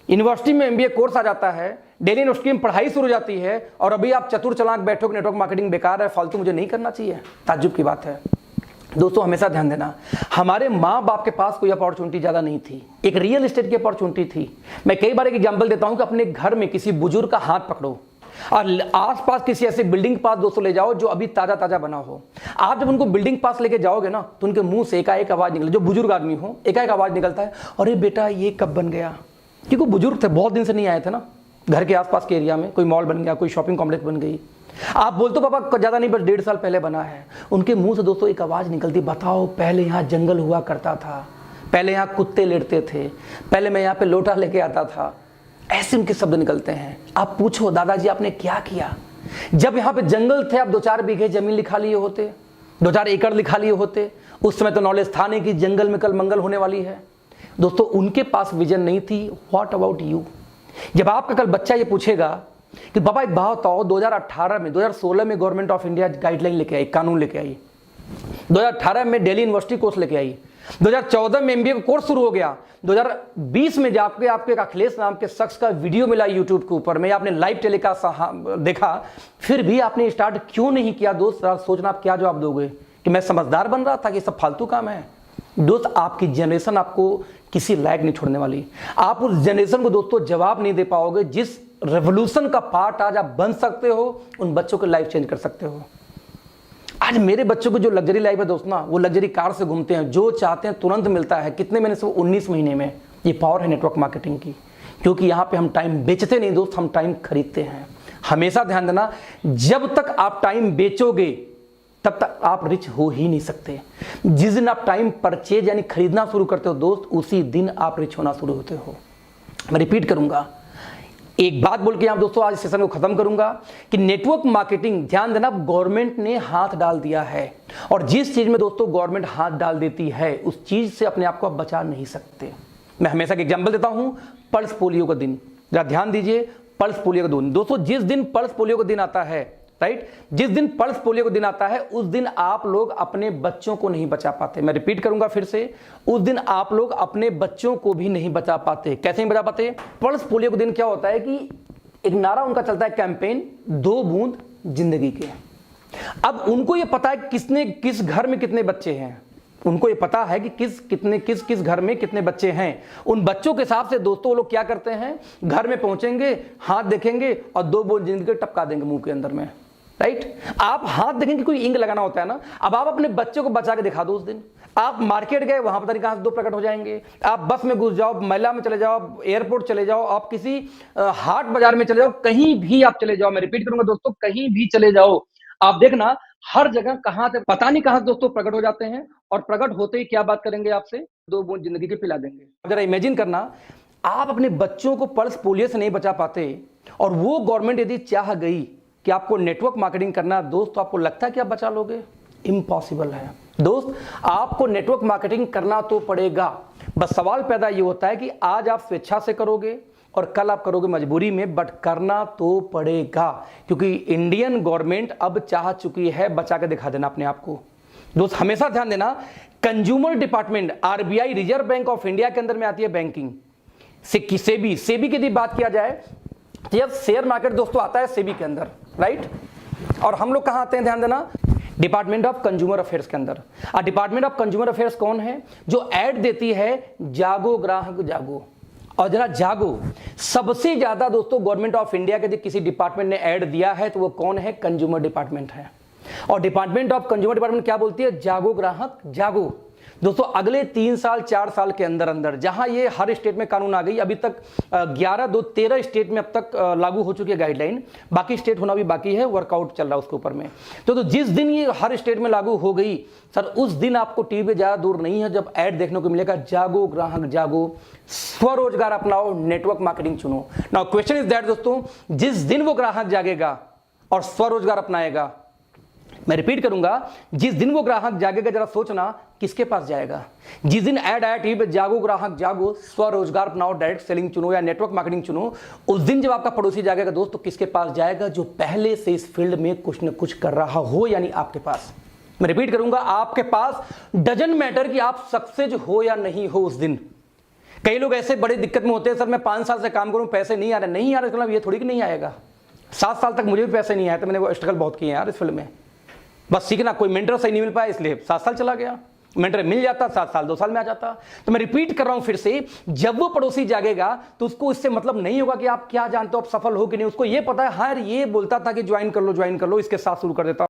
यूनिवर्सिटी में एमबीए कोर्स आ जाता है, दिल्ली यूनिवर्सिटी में पढ़ाई शुरू हो जाती है, और अभी आप चतुर चालाक बैठो कि नेटवर्क मार्केटिंग बेकार है, फालतू, मुझे नहीं करना चाहिए। ताज्जुब की बात है। दोस्तों हमेशा ध्यान देना, हमारे माँ बाप के पास कोई अपॉर्चुनिटी ज़्यादा नहीं थी, एक रियल एस्टेट की अपॉर्चुनिटी थी। मैं कई बार एक एग्जांपल देता हूं कि अपने घर में किसी बुजुर्ग का हाथ पकड़ो और आसपास किसी ऐसे बिल्डिंग पास दोस्तों ले जाओ जो अभी ताज़ा ताज़ा बना हो। आप जब उनको बिल्डिंग पास लेके जाओगे ना, तो उनके मुंह से एकाएक आवाज़ निकले, जो बुजुर्ग आदमी हो एकाएक आवाज़ निकलता है, अरे बेटा ये कब बन गया, क्योंकि बुजुर्ग थे, बहुत दिन से नहीं आए थे ना घर के आसपास के एरिया में, कोई मॉल बन गया, कोई शॉपिंग कॉम्प्लेक्स बन गई। आप बोलते हो पापा ज़्यादा नहीं, बस 1.5 साल पहले बना है। उनके मुंह से दोस्तों एक आवाज़ निकलती, बताओ पहले यहाँ जंगल हुआ करता था, पहले यहाँ कुत्ते लेटते थे, पहले मैं यहाँ पे लोटा लेके आता था। ऐसे उनके शब्द निकलते हैं। आप पूछो दादाजी आपने क्या किया, जब यहाँ पे जंगल थे आप 2-4 बीघे जमीन लिखा लिए होते, 2-4 एकड़ लिखा लिए होते। उस समय तो नॉलेज था नहीं कि जंगल में कल मंगल होने वाली है। दोस्तों उनके पास विजन नहीं थी। What about you? जब आपका कल बच्चा ये पूछेगा कि बाबा एक बात बताओ, 2016 में गवर्नमेंट ऑफ इंडिया गाइडलाइन लेके आई, कानून लेके आई, 2018 में दिल्ली यूनिवर्सिटी कोर्स लेके आई, 2014 में एमबीए का कोर्स शुरू हो गया, 2020 में जाके आपको एक अखिलेश नाम के शख्स का वीडियो मिला यूट्यूब के ऊपर में, आपने लाइव टेलीकास्ट देखा, फिर भी आपने स्टार्ट क्यों नहीं किया? दोस्त सोचना आप क्या जवाब दोगे कि मैं समझदार बन रहा था कि सब फालतू काम है। दोस्त आपकी जनरेशन आपको किसी लायक नहीं छोड़ने वाली। आप उस जनरेशन को दोस्तों जवाब नहीं दे पाओगे जिस रेवोल्यूशन का पार्ट आज आप बन सकते हो, उन बच्चों की लाइफ चेंज कर सकते हो। आज मेरे बच्चों को जो लग्जरी लाइफ है दोस्त ना, वो लग्जरी कार से घूमते हैं, जो चाहते हैं तुरंत मिलता है। कितने महीने से? 19 महीने में। ये पावर है नेटवर्क मार्केटिंग की, क्योंकि यहाँ पे हम टाइम बेचते नहीं दोस्त, हम टाइम खरीदते हैं। हमेशा ध्यान देना, जब तक आप टाइम बेचोगे तब तक आप रिच हो ही नहीं सकते। जिस दिन आप टाइम परचेज यानी खरीदना शुरू करते हो दोस्त, उसी दिन आप रिच होना शुरू होते हो। मैं रिपीट करूंगा, एक बात बोल के आप दोस्तों आज सेशन को खत्म करूंगा कि नेटवर्क मार्केटिंग, ध्यान देना, गवर्नमेंट ने हाथ डाल दिया है, और जिस चीज में दोस्तों गवर्नमेंट हाथ डाल देती है उस चीज से अपने आप को आप बचा नहीं सकते। मैं हमेशा एक एग्जांपल देता हूं, पल्स पोलियो का दिन, जरा ध्यान दीजिए, पल्स पोलियो का दिन दोस्तों, जिस दिन पल्स पोलियो का दिन आता है, राइट, जिस दिन पल्स पोलियो का दिन आता है उस दिन आप लोग अपने बच्चों को नहीं बचा पाते। मैं रिपीट करूंगा फिर से, उस दिन आप लोग अपने बच्चों को भी नहीं बचा पाते। कैसे नहीं बचा पाते? पल्स पोलियो के दिन क्या होता है कि एक नारा उनका चलता है, कैंपेन 2 बूंद जिंदगी के। अब उनको ये पता है किसने किस घर में कितने बच्चे हैं, उनको ये पता है कि किस घर में कितने बच्चे हैं। उन बच्चों के हिसाब से दोस्तों वो लोग क्या करते हैं, घर में पहुंचेंगे, हाथ देखेंगे और 2 बूंद जिंदगी के टपका देंगे मुंह के अंदर में, राइट। आप हाथ देखेंगे, कोई इंक लगाना होता है ना। अब आप अपने बच्चे को बचा के दिखा दो उस दिन। आप मार्केट गए, वहां पता नहीं कहां से 2 प्रकट हो जाएंगे। आप बस में घुस जाओ, मेला में चले जाओ, एयरपोर्ट चले जाओ, आप किसी हाट बाजार में चले जाओ, कहीं भी आप चले जाओ, मैं रिपीट करूंगा दोस्तों, कहीं भी चले जाओ, आप देखना हर जगह कहां से पता नहीं कहां से दोस्तों प्रकट हो जाते हैं। और प्रकट होते ही क्या बात करेंगे आपसे? 2 बूंद जिंदगी के पिला देंगे। जरा इमेजिन करना, आप अपने बच्चों को पल्स पोलियो से नहीं बचा पाते, और वो गवर्नमेंट यदि चाह गई कि आपको नेटवर्क मार्केटिंग करना दोस्त, तो आपको लगता है कि आप बचा लोगे? इम्पॉसिबल है दोस्त। आपको नेटवर्क मार्केटिंग करना तो पड़ेगा, बस सवाल पैदा ये होता है कि आज आप स्वेच्छा से करोगे और कल आप करोगे मजबूरी में, बट करना तो पड़ेगा, क्योंकि इंडियन गवर्नमेंट अब चाह चुकी है बचा के दिखा देना अपने आप को। दोस्त हमेशा ध्यान देना, consumer department, RBI, reserve bank of India के अंदर में आती है बैंकिंग, सेबी की यदि बात किया जाए, जब शेयर मार्केट दोस्तों आता है सेबी के अंदर, राइट, और हम लोग कहां आते हैं? ध्यान देना, डिपार्टमेंट ऑफ कंज्यूमर अफेयर्स के अंदर। डिपार्टमेंट ऑफ कंज्यूमर अफेयर्स कौन है? जो ऐड देती है, जागो ग्राहक जागो। और जरा जागो, सबसे ज्यादा दोस्तों गवर्नमेंट ऑफ इंडिया के किसी डिपार्टमेंट ने ऐड दिया है तो वो कौन है? कंज्यूमर डिपार्टमेंट है। और डिपार्टमेंट ऑफ कंज्यूमर डिपार्टमेंट क्या बोलती है? जागो ग्राहक जागो। दोस्तों अगले 3 साल 4 साल के अंदर अंदर जहां ये हर स्टेट में कानून आ गई, अभी तक 13 स्टेट में अब तक लागू हो चुकी है गाइडलाइन, बाकी स्टेट होना भी बाकी है, वर्कआउट चल रहा है उसके ऊपर में। तो जिस दिन ये हर स्टेट में लागू हो गई सर, उस दिन आपको टीवी पे ज्यादा दूर नहीं है जब ऐड देखने को मिलेगा, जागो ग्राहक जागो, स्वरोजगार अपनाओ, नेटवर्क मार्केटिंग चुनो। नाउ क्वेश्चन इज दैट दोस्तों, जिस दिन वो ग्राहक जागेगा और स्वरोजगार अपनाएगा, मैं रिपीट करूंगा, जिस दिन वो ग्राहक जागेगा, जरा सोचना किसके पास जाएगा। जिस दिन ऐड आया टीवी पे, जागो ग्राहक जागो, स्वरोजगार अपनाओ, डायरेक्ट सेलिंग चुनो या नेटवर्क मार्केटिंग चुनो, उस दिन जब आपका पड़ोसी जागेगा दोस्तों, किसके पास जाएगा? जो पहले से इस फील्ड में कुछ न कुछ कर रहा हो, यानी आपके पास। मैं रिपीट करूंगा, आपके पास। डजंट मैटर कि आप सक्सेस हो या नहीं हो उस दिन। कई लोग ऐसे बड़ी दिक्कत में होते हैं, सर मैं 5 साल से काम करूं, पैसे नहीं आ रहे। नहीं आ रहे मतलब ये थोड़ी कि नहीं आएगा। 7 साल तक मुझे भी पैसे नहीं आए, तो मैंने वो स्ट्रगल बहुत किए यार इस फील्ड में। बस सीखना, कोई मेंटर सही नहीं मिल पाया इसलिए 7 साल चला गया। मेंटर मिल जाता 7 साल 2 साल में आ जाता। तो मैं रिपीट कर रहा हूं फिर से, जब वो पड़ोसी जागेगा तो उसको इससे मतलब नहीं होगा कि आप क्या जानते हो, आप सफल हो कि नहीं। उसको ये पता है, हाँ ये बोलता था कि ज्वाइन कर लो, इसके साथ शुरू कर देता